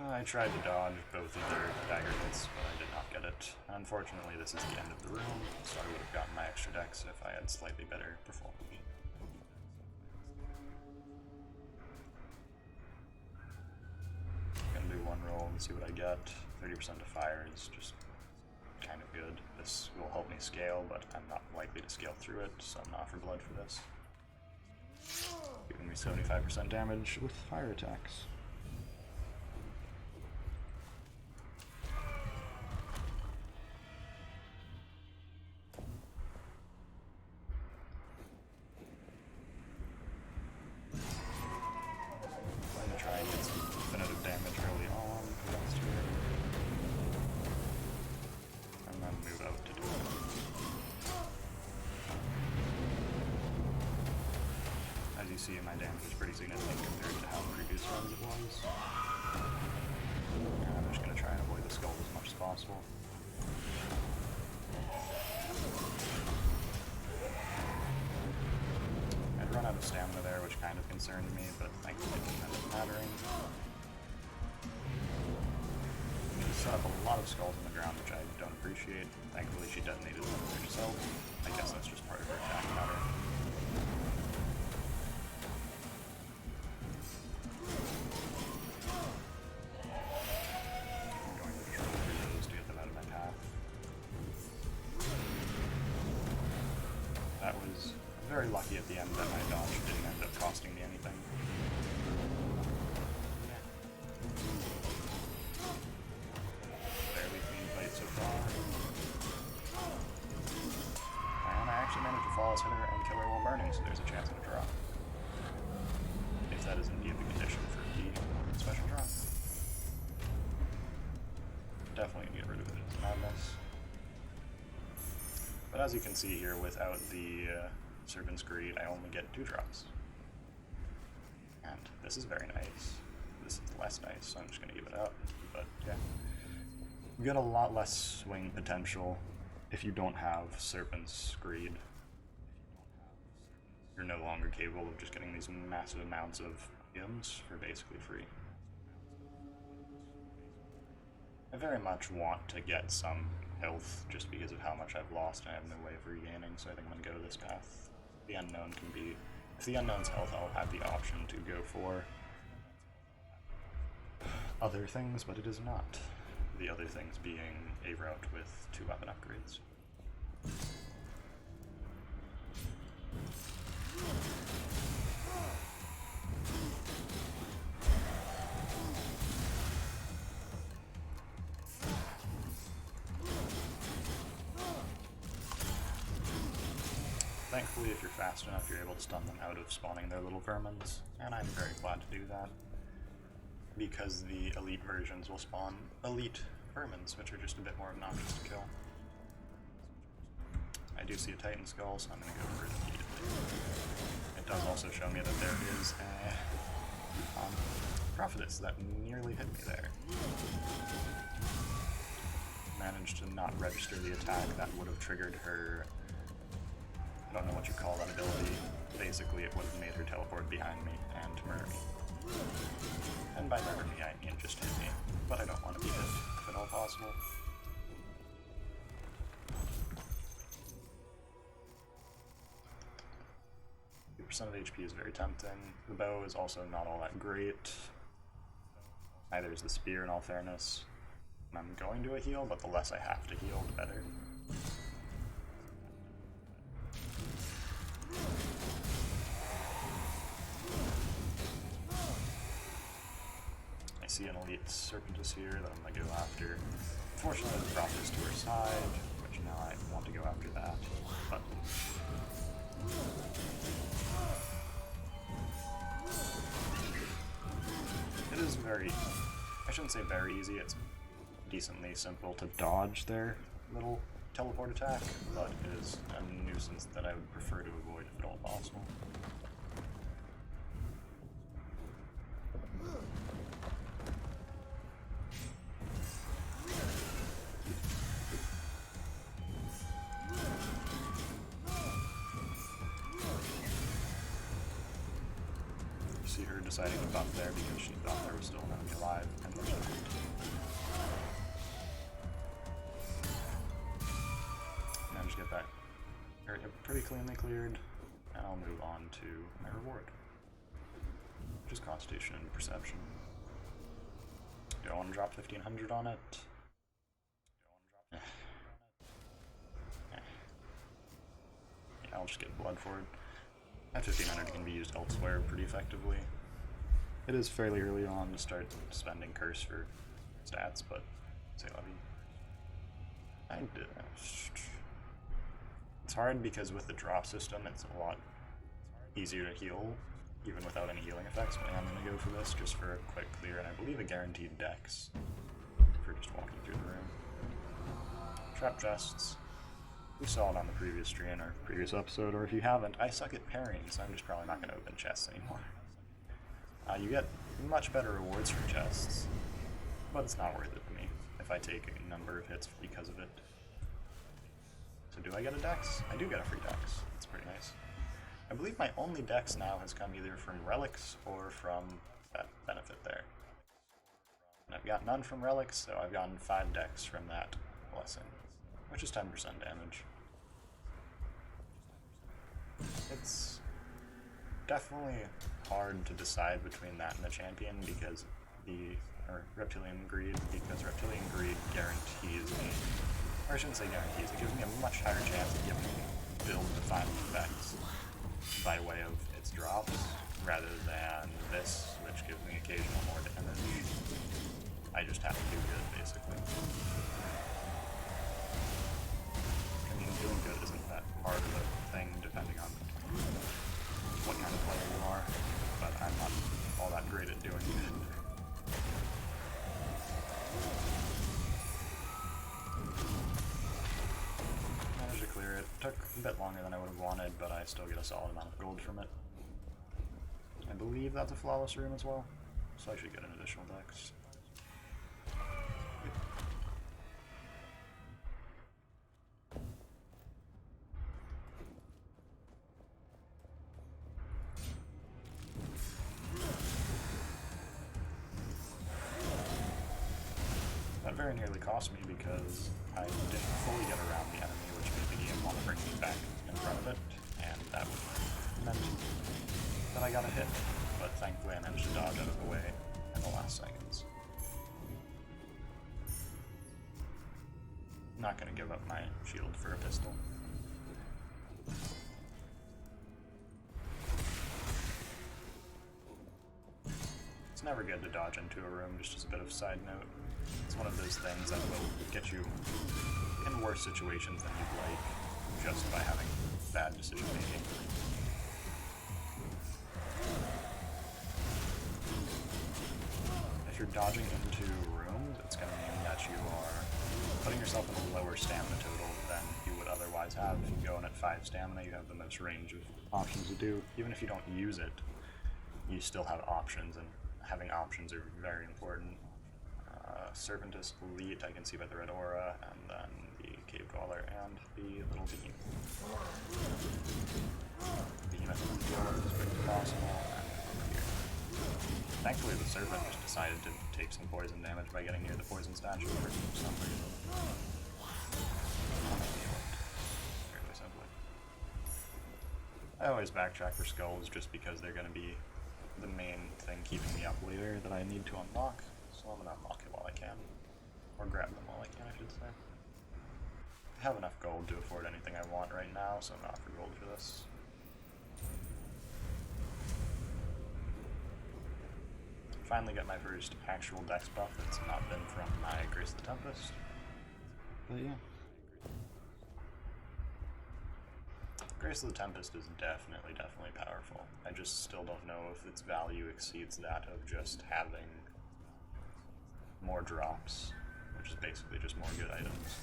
I tried to dodge both of their dagger hits, but I did not get it. Unfortunately, this is the end of the room, so I would have gotten my extra dex if I had slightly better performed. Gonna do one roll and see what I get. 30% to fire is just kind of good. This will help me scale, but I'm not likely to scale through it, so I'm not for blood for this. Giving me 75% damage with fire attacks. See, my damage is pretty significant compared to how previous runs it was. And I'm just going to try and avoid the skulls as much as possible. I'd run out of stamina there, which kind of concerned me, but thankfully it didn't end up mattering. She set up a lot of skulls on the ground, which I don't appreciate. Thankfully she detonated them herself. I guess that's just part of her attack pattern. Very lucky at the end that my dodge didn't end up costing me anything. Fairly clean fight so far. And I actually managed to flawless hit her and kill her while burning, so there's a chance of a drop. If that is indeed the condition for the special drop. Definitely get rid of it, it's madness. But as you can see here, without the Serpent's Greed, I only get 2 drops. And this is very nice. This is less nice, so I'm just going to give it up. But yeah. You get a lot less swing potential if you don't have Serpent's Greed. You're no longer capable of just getting these massive amounts of items for basically free. I very much want to get some health just because of how much I've lost and I have no way of regaining, so I think I'm going to go to this path. The unknown can be, if the unknown's health, I'll have the option to go for other things, but it is not. The other things being a route with 2 weapon upgrades. Thankfully, if you're fast enough, you're able to stun them out of spawning their little vermins, and I'm very glad to do that, because the elite versions will spawn elite vermins, which are just a bit more obnoxious to kill. I do see a Titan Skull, so I'm going to go for it immediately. It does also show me that there is a Prophetess that nearly hit me there. Managed to not register the attack that would have triggered her, I don't know what you call that ability. Basically, it would have made her teleport behind me and murder me. And by murder me, I mean just hit me. But I don't want to be hit, if at all possible. Percent of HP is very tempting. The bow is also not all that great. Neither is the spear, in all fairness. I'm going to a heal, but the less I have to heal, the better. see an elite Serpent here that I'm going to go after. Unfortunately, the drop is to her side, which now I want to go after that, but... It is very... I shouldn't say very easy, it's decently simple to dodge their little teleport attack, but it is a nuisance that I would prefer to avoid if at all possible. See her deciding to buff there because she thought there was still an enemy alive, and there's not. Managed to get that area pretty cleanly cleared, and I'll move on to my reward, which is Constitution and Perception. Do I want to drop 1500 on it? Yeah, I'll just get blood for it. That 1500 can be used elsewhere pretty effectively. It is fairly early on to start spending curse for stats, but say levy. It's hard because with the drop system, it's a lot easier to heal, even without any healing effects, but I'm going to go for this just for a quick clear, and I believe a guaranteed dex for just walking through the room. Trap chests. We saw it on the previous stream or previous episode, or if you haven't, I suck at parrying, so I'm just probably not going to open chests anymore. You get much better rewards for chests, but it's not worth it to me if I take a number of hits because of it. So do I get a dex? I do get a free dex. That's pretty nice. I believe my only dex now has come either from relics or from that benefit there. And I've got none from relics, so I've gotten 5 dex from that blessing, which is 10% damage. It's definitely hard to decide between that and the champion because Reptilian Greed, because Reptilian Greed guarantees me, or I shouldn't say guarantees, it gives me a much higher chance of giving build defining effects by way of its drops, rather than this, which gives me occasional more damage. I just have to do good, basically. I mean, doing good isn't that hard of a thing, depending on what kind of player you are, but I'm not all that great at doing good. Managed to clear it. Took a bit longer than I would have wanted, but I still get a solid amount of gold from it. I believe that's a flawless room as well, so I should get an additional dex. That very nearly cost me because I didn't fully get around the enemy, which made the game want to bring me back in front of it, and that meant that I got a hit, but thankfully I managed to dodge out of the way in the last seconds. I'm not going to give up my shield for a pistol. It's never good to dodge into a room, just as a bit of side note. It's one of those things that will get you in worse situations than you'd like, just by having bad decision making. If you're dodging into rooms, it's going to mean that you are putting yourself in a lower stamina total than you would otherwise have. If you go in at 5 stamina, you have the most range of options to do. Even if you don't use it, you still have options, and having options are very important. Serpent is elite, I can see by the red aura, and then the cave dweller and the little beam. Behemoth in the field as quick as possible, and over here. Thankfully the serpent just decided to take some poison damage by getting near the poison statue for some reason. Fairly simply. I always backtrack for skulls just because they're going to be the main thing keeping me up later that I need to unlock. So I'm going to unlock it while I can. Or grab them while I can, I should say. I have enough gold to afford anything I want right now, so I'm going to offer gold for this. finally get my first actual dex buff that's not been from my Grace of the Tempest. But yeah. Grace of the Tempest is definitely powerful. I just still don't know if its value exceeds that of just having more drops, which is basically just more good items.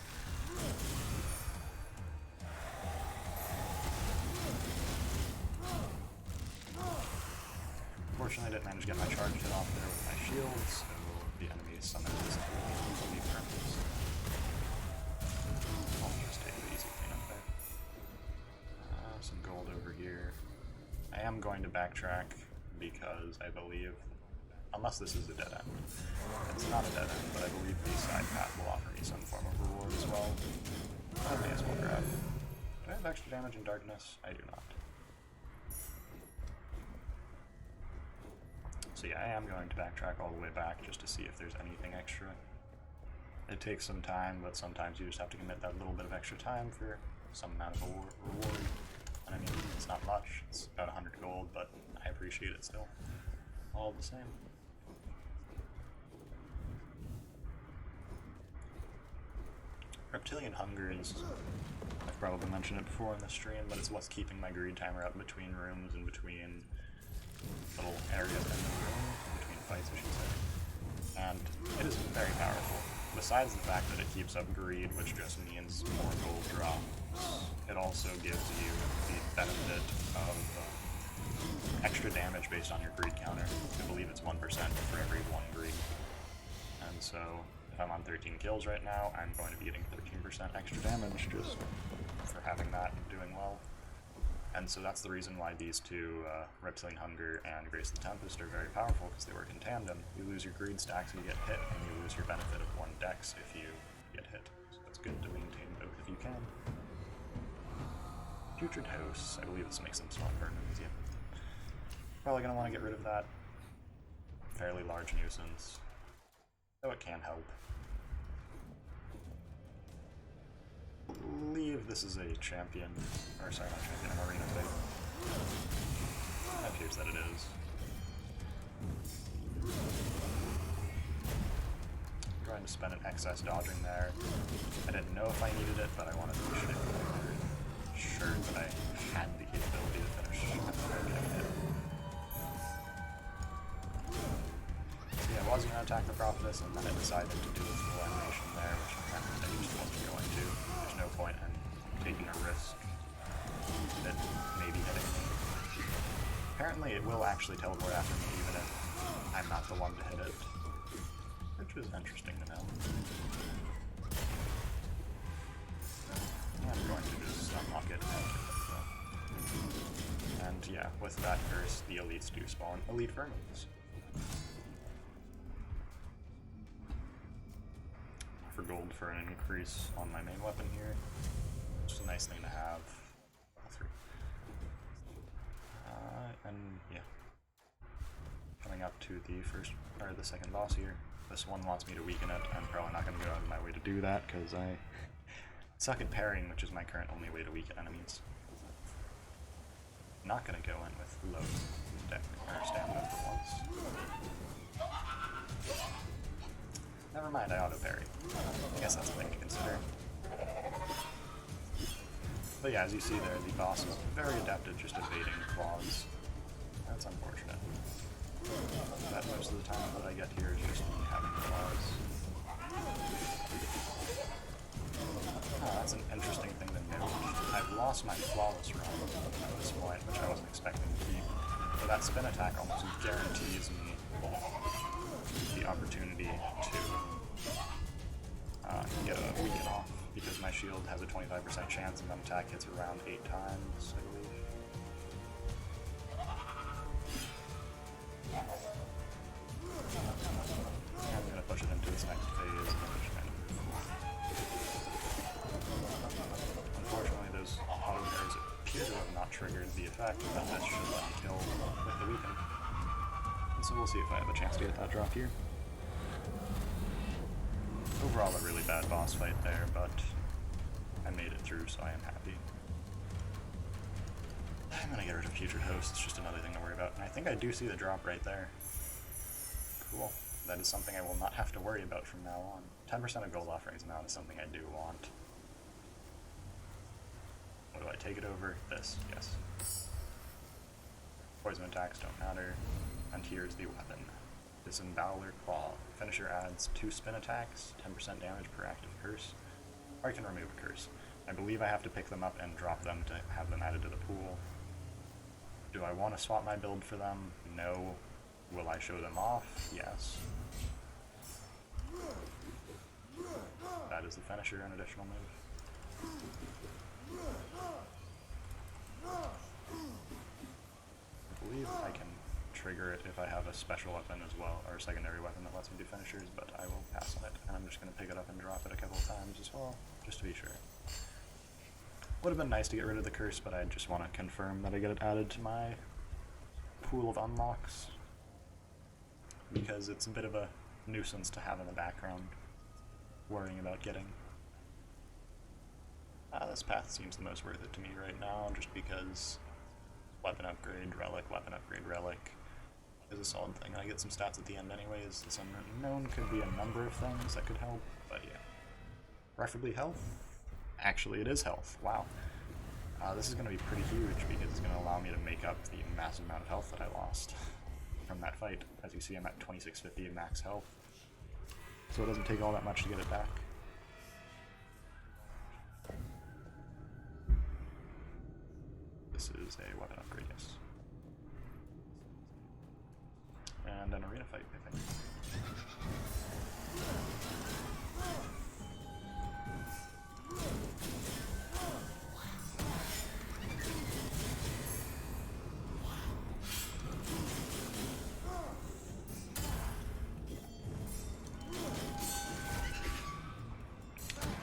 Unfortunately, I didn't manage to get my charge hit off there with my shield, so the enemy summoned this easily purpose. I'll just take the easy cleanup there. Some gold over here. I am going to backtrack because I believe, unless this is a dead end, it's not a dead end, but I believe the side path will offer me some form of reward as well. I may as well grab. Do I have extra damage in darkness? I do not. So yeah, I am going to backtrack all the way back just to see if there's anything extra. It takes some time, but sometimes you just have to commit that little bit of extra time for some amount of reward. And I mean, it's not much, it's about 100 gold, but I appreciate it still. All the same. Reptilian Hunger is, I've probably mentioned it before in the stream, but it's what's keeping my greed timer up between rooms and between little areas in the room, between fights I should say. And it is very powerful. Besides the fact that it keeps up greed, which just means more gold drops, it also gives you the benefit of extra damage based on your greed counter. I believe it's 1% for every 1 greed. And so, if I'm on 13 kills right now, I'm going to be getting 13% extra damage just for having that and doing well. And so that's the reason why these two, Reptilian Hunger and Grace of the Tempest, are very powerful, because they work in tandem. You lose your greed stacks if you get hit, and you lose your benefit of 1 dex if you get hit. So it's good to maintain both if you can. Putrid House, I believe this makes them spawn permanents, yeah. Probably going to want to get rid of that. Fairly large nuisance. Though it can help. I believe this is a champion, or sorry, not champion, an arena fight. It appears that it is. I'm trying to spend an excess dodging there. I didn't know if I needed it, but I wanted to push it sure that I had the capability to finish after getting hit. So yeah, I was going to attack the Prophetess, and then I decided to do a full animation there, which I just wasn't going to. There's no point in taking a risk that maybe hitting me. Apparently it will actually teleport after me even if I'm not the one to hit it, which is interesting to know. I'm going to just unlock it and yeah, with that curse the elites do spawn elite vermins. For gold for an increase on my main weapon here. Which is a nice thing to have. And yeah. Coming up to the second boss here. This one wants me to weaken it. I'm probably not going to go out of my way to do that because I suck at parrying, which is my current only way to weaken enemies. Not going to go in with low stamina for once. Never mind, I auto-parry. I guess that's a thing to consider. But yeah, as you see there, the boss is very adept at just evading claws. That's unfortunate. That most of the time that I get here is just me having claws. Oh, that's an interesting thing to note. I've lost my flawless run at this point, which I wasn't expecting to keep. But that spin attack almost guarantees me the opportunity to get a weaken off, because my shield has a 25% chance and that attack hits around 8 times, I believe. I'm going to push it into this next phase and then just kind of move forward. Unfortunately, those auto parries appear to have not triggered the effect, but that should let me kill with the weaken. And so we'll see if I have a chance to get that drop here. Overall, a really bad boss fight there, but I made it through, so I am happy. I'm gonna get rid of Putrid Host, it's just another thing to worry about. And I think I do see the drop right there. Cool. That is something I will not have to worry about from now on. 10% of gold offerings now is something I do want. What do I take it over? This, yes. Poison attacks don't matter. And here's the weapon. Disemboweler Claw. Finisher adds 2 spin attacks, 10% damage per active curse. Or I can remove a curse. I believe I have to pick them up and drop them to have them added to the pool. Do I want to swap my build for them? No. Will I show them off? Yes. That is the finisher, an additional move. I believe I can trigger it if I have a special weapon as well, or a secondary weapon that lets me do finishers, but I will pass on it, and I'm just going to pick it up and drop it a couple of times as well, just to be sure. Would have been nice to get rid of the curse, but I just want to confirm that I get it added to my pool of unlocks, because it's a bit of a nuisance to have in the background, worrying about getting. This path seems the most worth it to me right now, just because weapon upgrade, relic is a solid thing. I get some stats at the end anyways. This unknown could be a number of things that could help, but yeah. Preferably health? Actually, it is health. Wow. This is going to be pretty huge because it's going to allow me to make up the massive amount of health that I lost from that fight. As you see, I'm at 2650 max health, so it doesn't take all that much to get it back. This is a weapon upgrade, yes. And an arena fight, I think.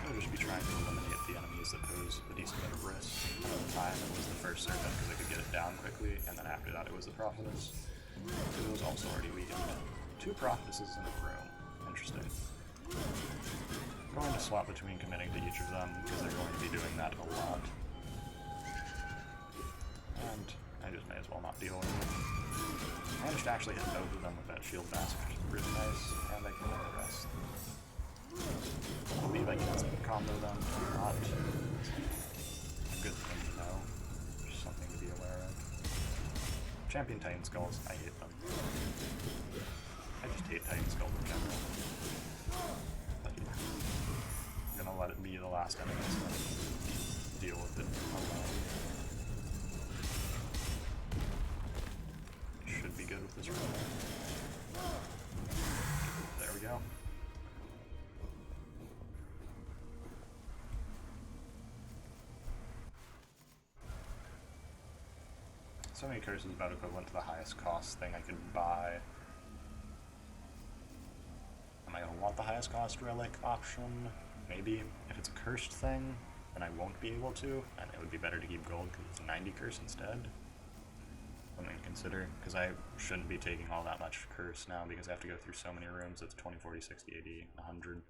I'll just be trying to eliminate the enemies that pose a decent bit of risk. At the time, it was the first Serpent because I could get it down quickly, and then after that it was the Prophetess, because it was also already weakened. 2 Prophetesses in a room. Interesting. I'm going to swap between committing to each of them, because they're going to be doing that a lot. And I just may as well not deal with it. I managed to actually hit both of them with that shield mask, which is really nice, and I can hit the rest. I believe I can combo them or not. A good thing to know. Just something to be aware of. Champion Titan Skulls, I hate them. I just hate Titan Skulls in general. But yeah. I'm gonna let it be the last enemy, so deal with it alone. Should be good with this run. There we go. So many curses about equivalent to the highest cost thing I could buy. Am I going to want the highest cost relic option? Maybe. If it's a cursed thing, then I won't be able to, and it would be better to keep gold because it's 90 curse instead. Something to consider, because I shouldn't be taking all that much curse now because I have to go through so many rooms. It's 20, 40, 60, 80, 100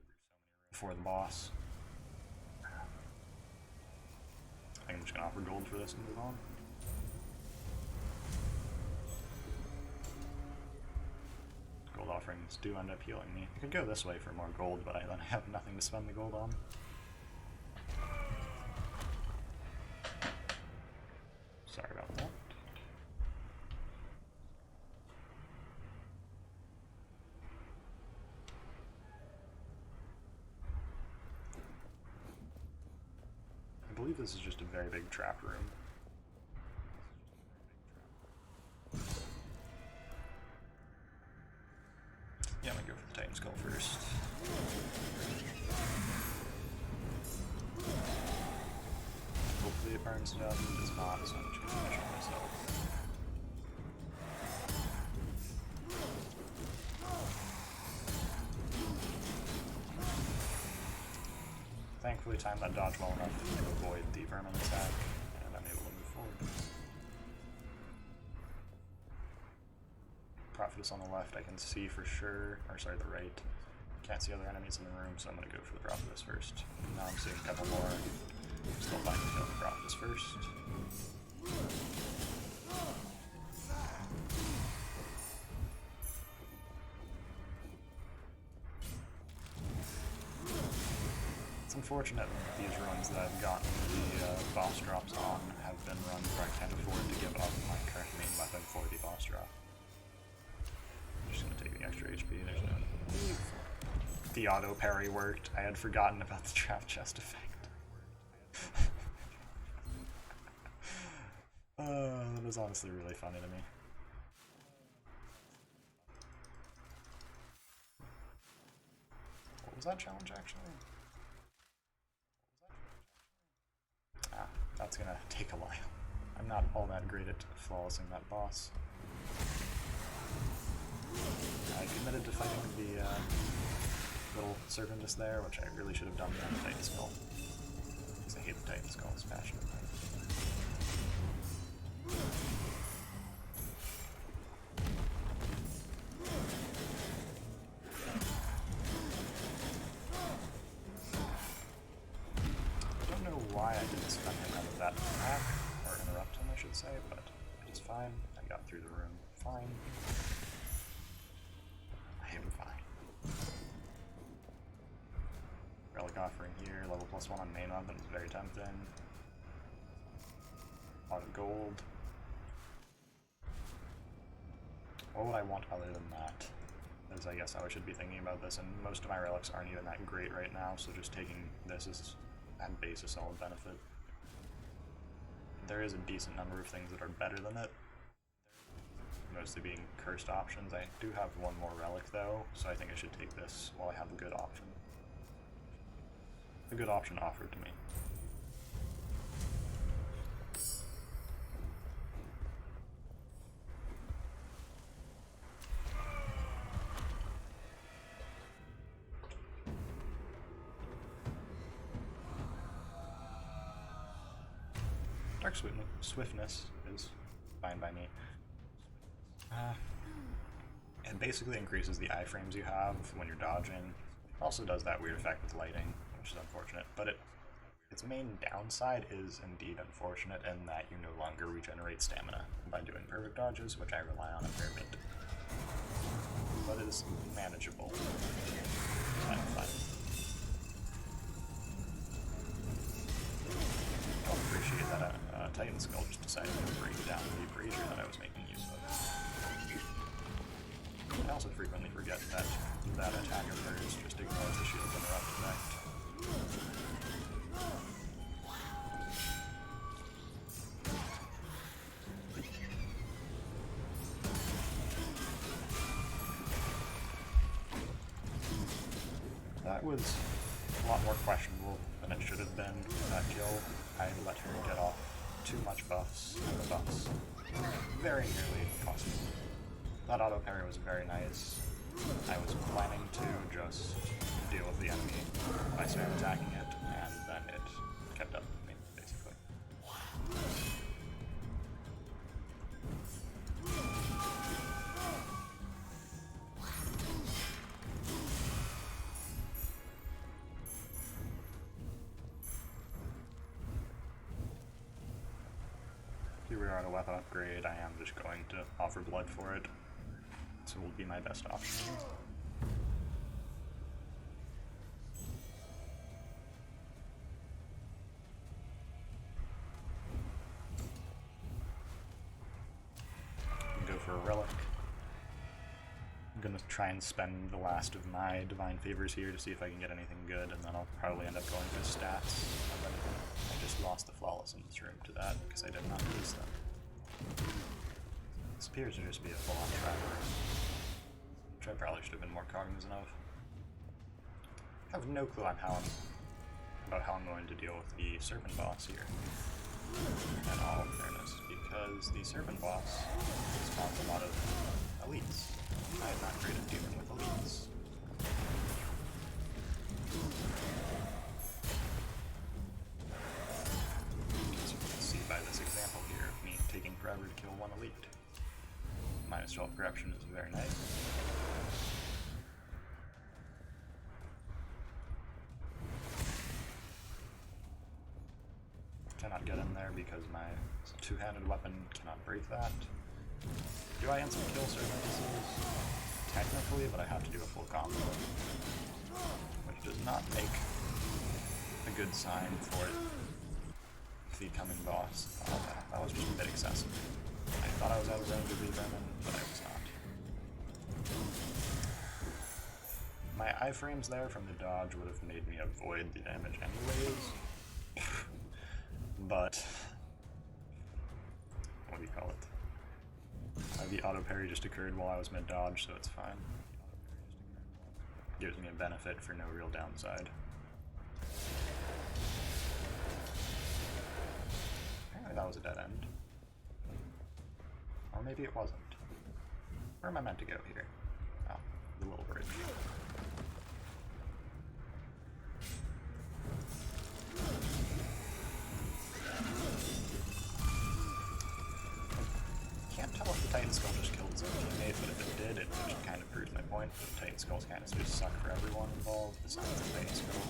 before the boss. I think I'm just going to offer gold for this and move on. Gold offerings do end up healing me. I could go this way for more gold, but then I have nothing to spend the gold on. Sorry about that. I believe this is just a very big trap room. Yeah, I'm gonna go for the Titan Skull first. Hopefully it burns it up. If it does not, so I'm just gonna finish it myself. Thankfully timed that dodge well enough to avoid the vermin attack, and I'm able to move forward. Prophetess on the left I can see for sure, or sorry, the right. Can't see other enemies in the room, so I'm going to go for the Prophetess first. Now I'm seeing a couple more. I'm still fine to kill the Prophetess first. unfortunate these runs that I've gotten the boss drops on have been runs where I can't afford to give up my current main weapon for the boss drop. I'm just gonna take the extra HP, there's no need. The auto parry worked. I had forgotten about the trap chest effect. That was honestly really funny to me. What was that challenge actually? Ah, that's gonna take a while. I'm not all that great at flawlessing that boss. I committed to fighting the little serpent just there, which I really should have done on the Titan Skull. Because I hate the Titan Skull, it's passionate. I don't know why I didn't stun him out of that attack, or interrupt him I should say, but it's fine. I got through the room fine. I am fine. Relic offering here, level +1 on main weapon is very tempting. A lot of gold. What would I want other than that? Is I guess how I should be thinking about this, and most of my relics aren't even that great right now, so just taking this is at base a solid benefit. There is a decent number of things that are better than it, mostly being cursed options. I do have one more relic though, so I think I should take this while I have a good option. A good option offered to me. Dark Swiftness is fine by me. It basically increases the iframes you have when you're dodging. It also does that weird effect with lighting, which is unfortunate, but its main downside is indeed unfortunate in that you no longer regenerate stamina by doing perfect dodges, which I rely on a fair bit. But it is manageable. I'm fine. I don't appreciate that Titan Skull just decided to break down the brazier that I was making use of. I also frequently forget that that attack of hers just ignores the shield interrupt effect. That was a lot more questionable than it should have been, that kill. I let her get off too much buffs, and the buffs very nearly cost me. That auto parry was very nice. I was planning to just deal with the enemy by spam attacking it, and then it kept up with me, basically. Here we are at a weapon upgrade. I am just going to offer blood for it. So it will be my best option. Go for a relic. I'm gonna try and spend the last of my divine favors here to see if I can get anything good, and then I'll probably end up going for stats. And then I just lost the flawless in this room to that because I did not use them. This appears to just be a full-on trap room, which I probably should have been more cognizant of. I have no clue about how I'm going to deal with the Serpent boss here, in all fairness, because the Serpent boss spawns a lot of elites. I am not great at dealing with elites. As you can see by this example here of me taking forever to kill one elite. Minus 12 corruption is very nice. Cannot get in there because my two-handed weapon cannot break that. Do I instant kill Serpent? Technically, but I have to do a full combo, which does not make a good sign for the coming boss. That was just a bit excessive. I thought I was out of range of Revermin, but I was not. My iframes there from the dodge would have made me avoid the damage anyways. But what do you call it? The auto parry just occurred while I was mid-dodge, so it's fine. Gives me a benefit for no real downside. Apparently that was a dead end. Or maybe it wasn't. Where am I meant to go here? Oh, the little bridge. Can't tell if the Titan Skull just killed his own teammate, but if it did, it just kind of proves my point. The Titan Skulls kind of just suck for everyone involved, besides the Titan Skull.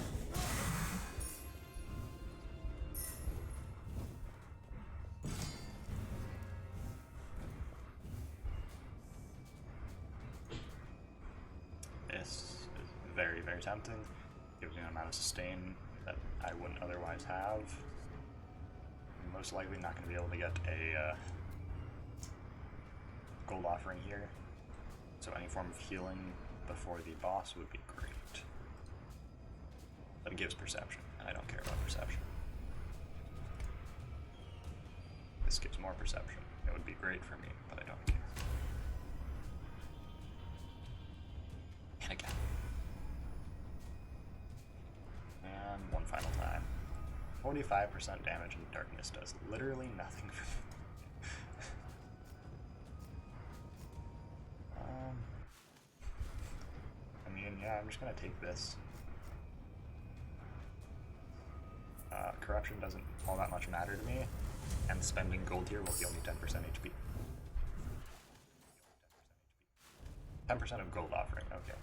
This is very, very tempting. Gives me an amount of sustain that I wouldn't otherwise have. I'm most likely not going to be able to get a gold offering here, so any form of healing before the boss would be great. But it gives perception, and I don't care about perception. This gives more perception. It would be great for me, but I don't care. And again. And one final time. 45% damage in darkness does literally nothing for me. I mean, yeah, I'm just gonna take this. Corruption doesn't all that much matter to me, and spending gold here will heal me 10% HP. 10% of gold offering, okay.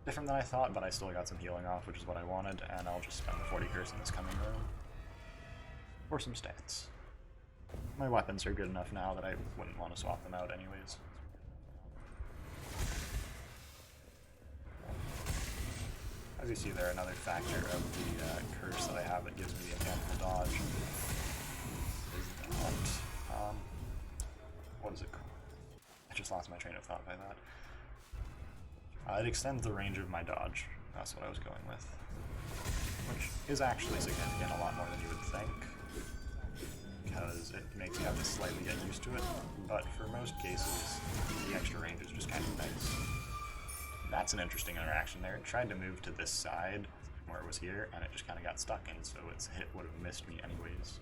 Different than I thought, but I still got some healing off, which is what I wanted, and I'll just spend the 40 curse in this coming room. For some stats. My weapons are good enough now that I wouldn't want to swap them out anyways. As you see there, another factor of the curse that I have that gives me the incantable dodge is that, what is it called? I just lost my train of thought by that. It extends the range of my dodge. That's what I was going with. Which is actually significant, a lot more than you would think, because it makes you have to slightly get used to it, but for most cases, the extra range is just kind of nice. That's an interesting interaction there. It tried to move to this side, where it was here, and it just kind of got stuck, and so its hit would have missed me anyways.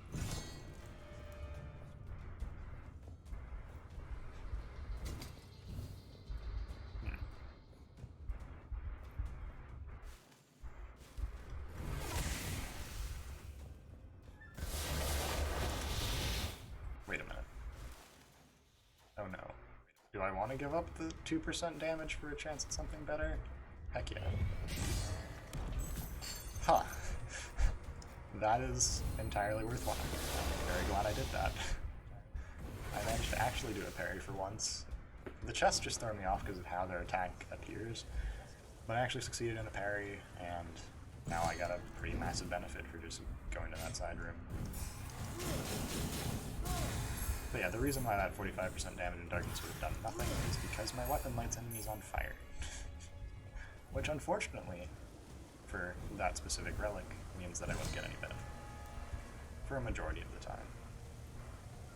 Wait a minute. Oh no. Do I want to give up the 2% damage for a chance at something better? Heck yeah. Huh. That is entirely worthwhile. I'm very glad I did that. I managed to actually do a parry for once. The chests just throw me off because of how their attack appears, but I actually succeeded in a parry, and now I got a pretty massive benefit for just going to that side room. But yeah, the reason why that 45% damage in darkness would have done nothing is because my weapon lights enemies on fire. Which unfortunately, for that specific relic, means that I won't get any benefit. For a majority of the time.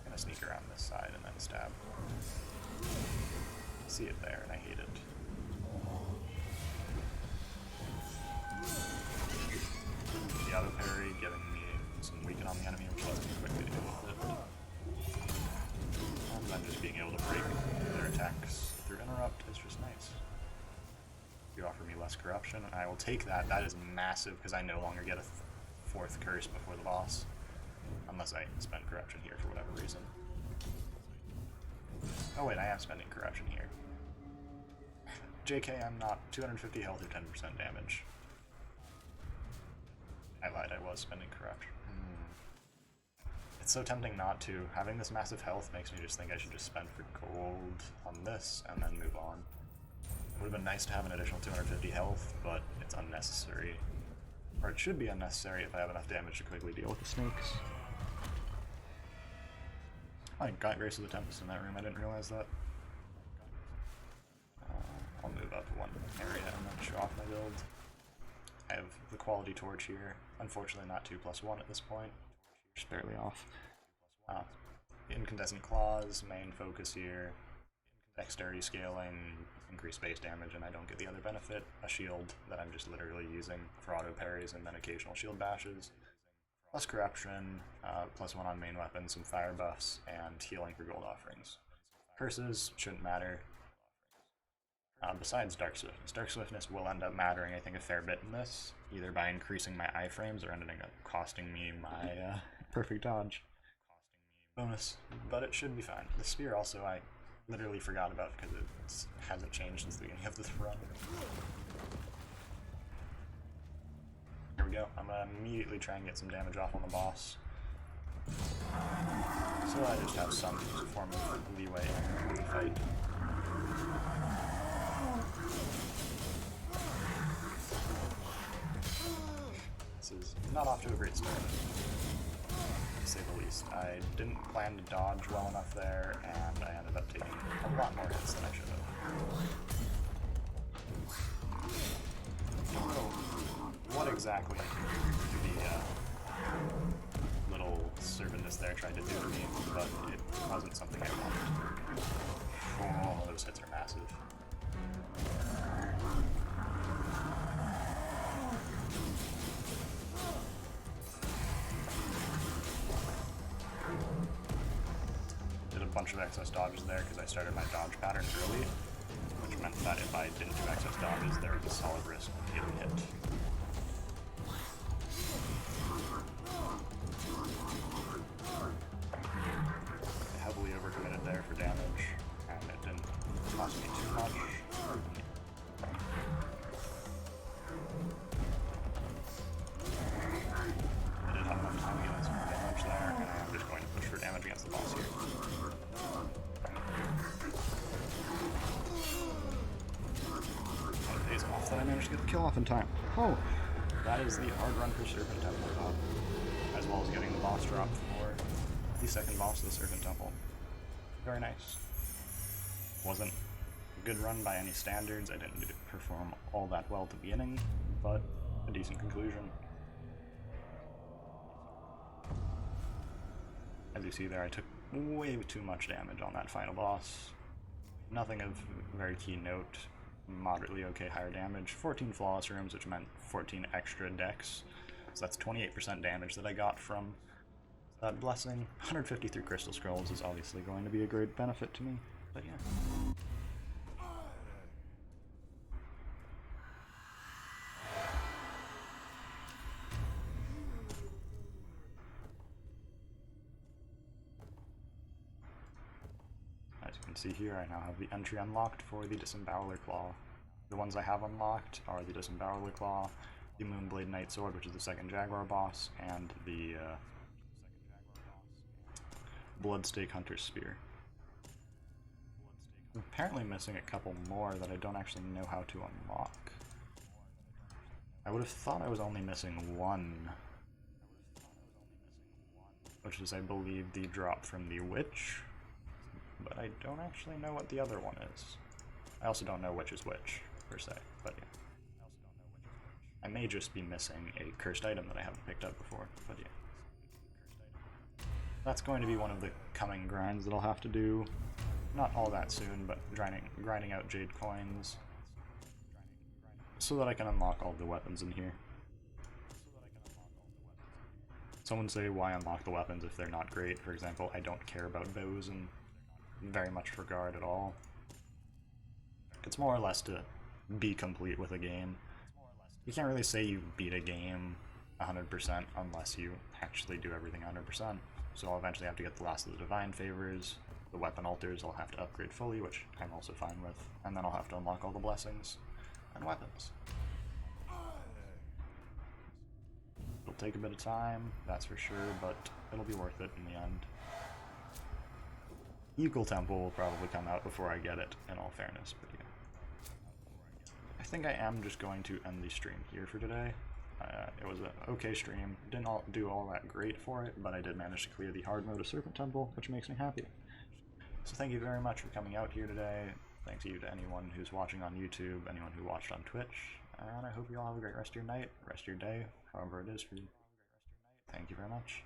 I'm gonna sneak around this side and then stab. See it there, and I hate it. The auto parry giving me some weaken on the enemy, which lets me quickly deal with it. And then just being able to break their attacks through interrupt is just nice. You offer me less corruption, and I will take that. That is massive, because I no longer get a fourth curse before the boss. Unless I spend corruption here for whatever reason. Oh wait, I am spending corruption here. JK, I'm not. 250 health or 10% damage. I lied, I was spending corruption. It's so tempting not to. Having this massive health makes me just think I should just spend for gold on this and then move on. It would have been nice to have an additional 250 health, but it's unnecessary. Or it should be unnecessary if I have enough damage to quickly deal with the snakes. I got Grace of the Tempest in that room, I didn't realize that. I'll move up one area and then show off my build. I have the Quality Torch here. Unfortunately not 2+1 at this point. Just barely off. Incandescent Claws, main focus here. Dexterity scaling, increased base damage, and I don't get the other benefit. A shield that I'm just literally using for auto parries and then occasional shield bashes. Plus Corruption, +1 on main weapons, some fire buffs, and healing for gold offerings. Curses shouldn't matter. Besides Dark Swiftness. Dark Swiftness will end up mattering, I think, a fair bit in this, either by increasing my iframes or ending up costing me my perfect dodge bonus, but it should be fine. The spear also I literally forgot about because it hasn't changed since the beginning of this run. Here we go. I'm gonna immediately try and get some damage off on the boss, so I just have some form of leeway in the fight. This is not off to a great start, to say the least. I didn't plan to dodge well enough there, and I ended up taking a lot more hits than I should have. I don't know what exactly the little serpentess there tried to do to me, but it wasn't something I wanted. Oh, those hits are massive. Bunch of excess dodges there because I started my dodge pattern early, which meant that if I didn't do excess dodges, there was a solid risk of getting hit. I heavily overcommitted there for damage, and it didn't cost me too much. I did have enough time to get some more damage there, and I'm just going to push for damage against the boss here. That I managed to get the kill off in time. Oh! That is the hard run for Serpent Temple, as well as getting the boss drop for the second boss of the Serpent Temple. Very nice. Wasn't a good run by any standards, I didn't perform all that well at the beginning, but a decent conclusion. As you see there, I took way too much damage on that final boss. Nothing of very key note. Moderately okay higher damage, 14 flawless rooms, which meant 14 extra dex, so that's 28% damage that I got from that blessing. 153 crystal scrolls is obviously going to be a great benefit to me, but yeah. As you can see here, I now have the entry unlocked for the Disemboweler Claw. The ones I have unlocked are the Disemboweler Claw, the Moonblade Night Sword, which is the second Jaguar boss, and the Bloodstake Hunter's Spear. I'm apparently missing a couple more that I don't actually know how to unlock. I would have thought I was only missing one, which is, I believe, the drop from the Witch, but I don't actually know what the other one is. I also don't know which is which, per se, but yeah. I may just be missing a cursed item that I haven't picked up before, but yeah. That's going to be one of the coming grinds that I'll have to do. Not all that soon, but grinding out jade coins so that I can unlock all the weapons in here. Someone say, why unlock the weapons if they're not great? For example, I don't care about bows and very much for guard at all. It's more or less to be complete with a game. You can't really say you beat a game 100% unless you actually do everything 100%. So I'll eventually have to get the last of the Divine Favors, the weapon altars I'll have to upgrade fully, which I'm also fine with, and then I'll have to unlock all the blessings and weapons. It'll take a bit of time, that's for sure, but it'll be worth it in the end. Eagle Temple will probably come out before I get it, in all fairness, but yeah. I think I am just going to end the stream here for today. It was an okay stream. Didn't do all that great for it, but I did manage to clear the hard mode of Serpent Temple, which makes me happy. So thank you very much for coming out here today. Thanks you to anyone who's watching on YouTube, anyone who watched on Twitch, and I hope you all have a great rest of your night, rest of your day, however it is for you. Thank you very much.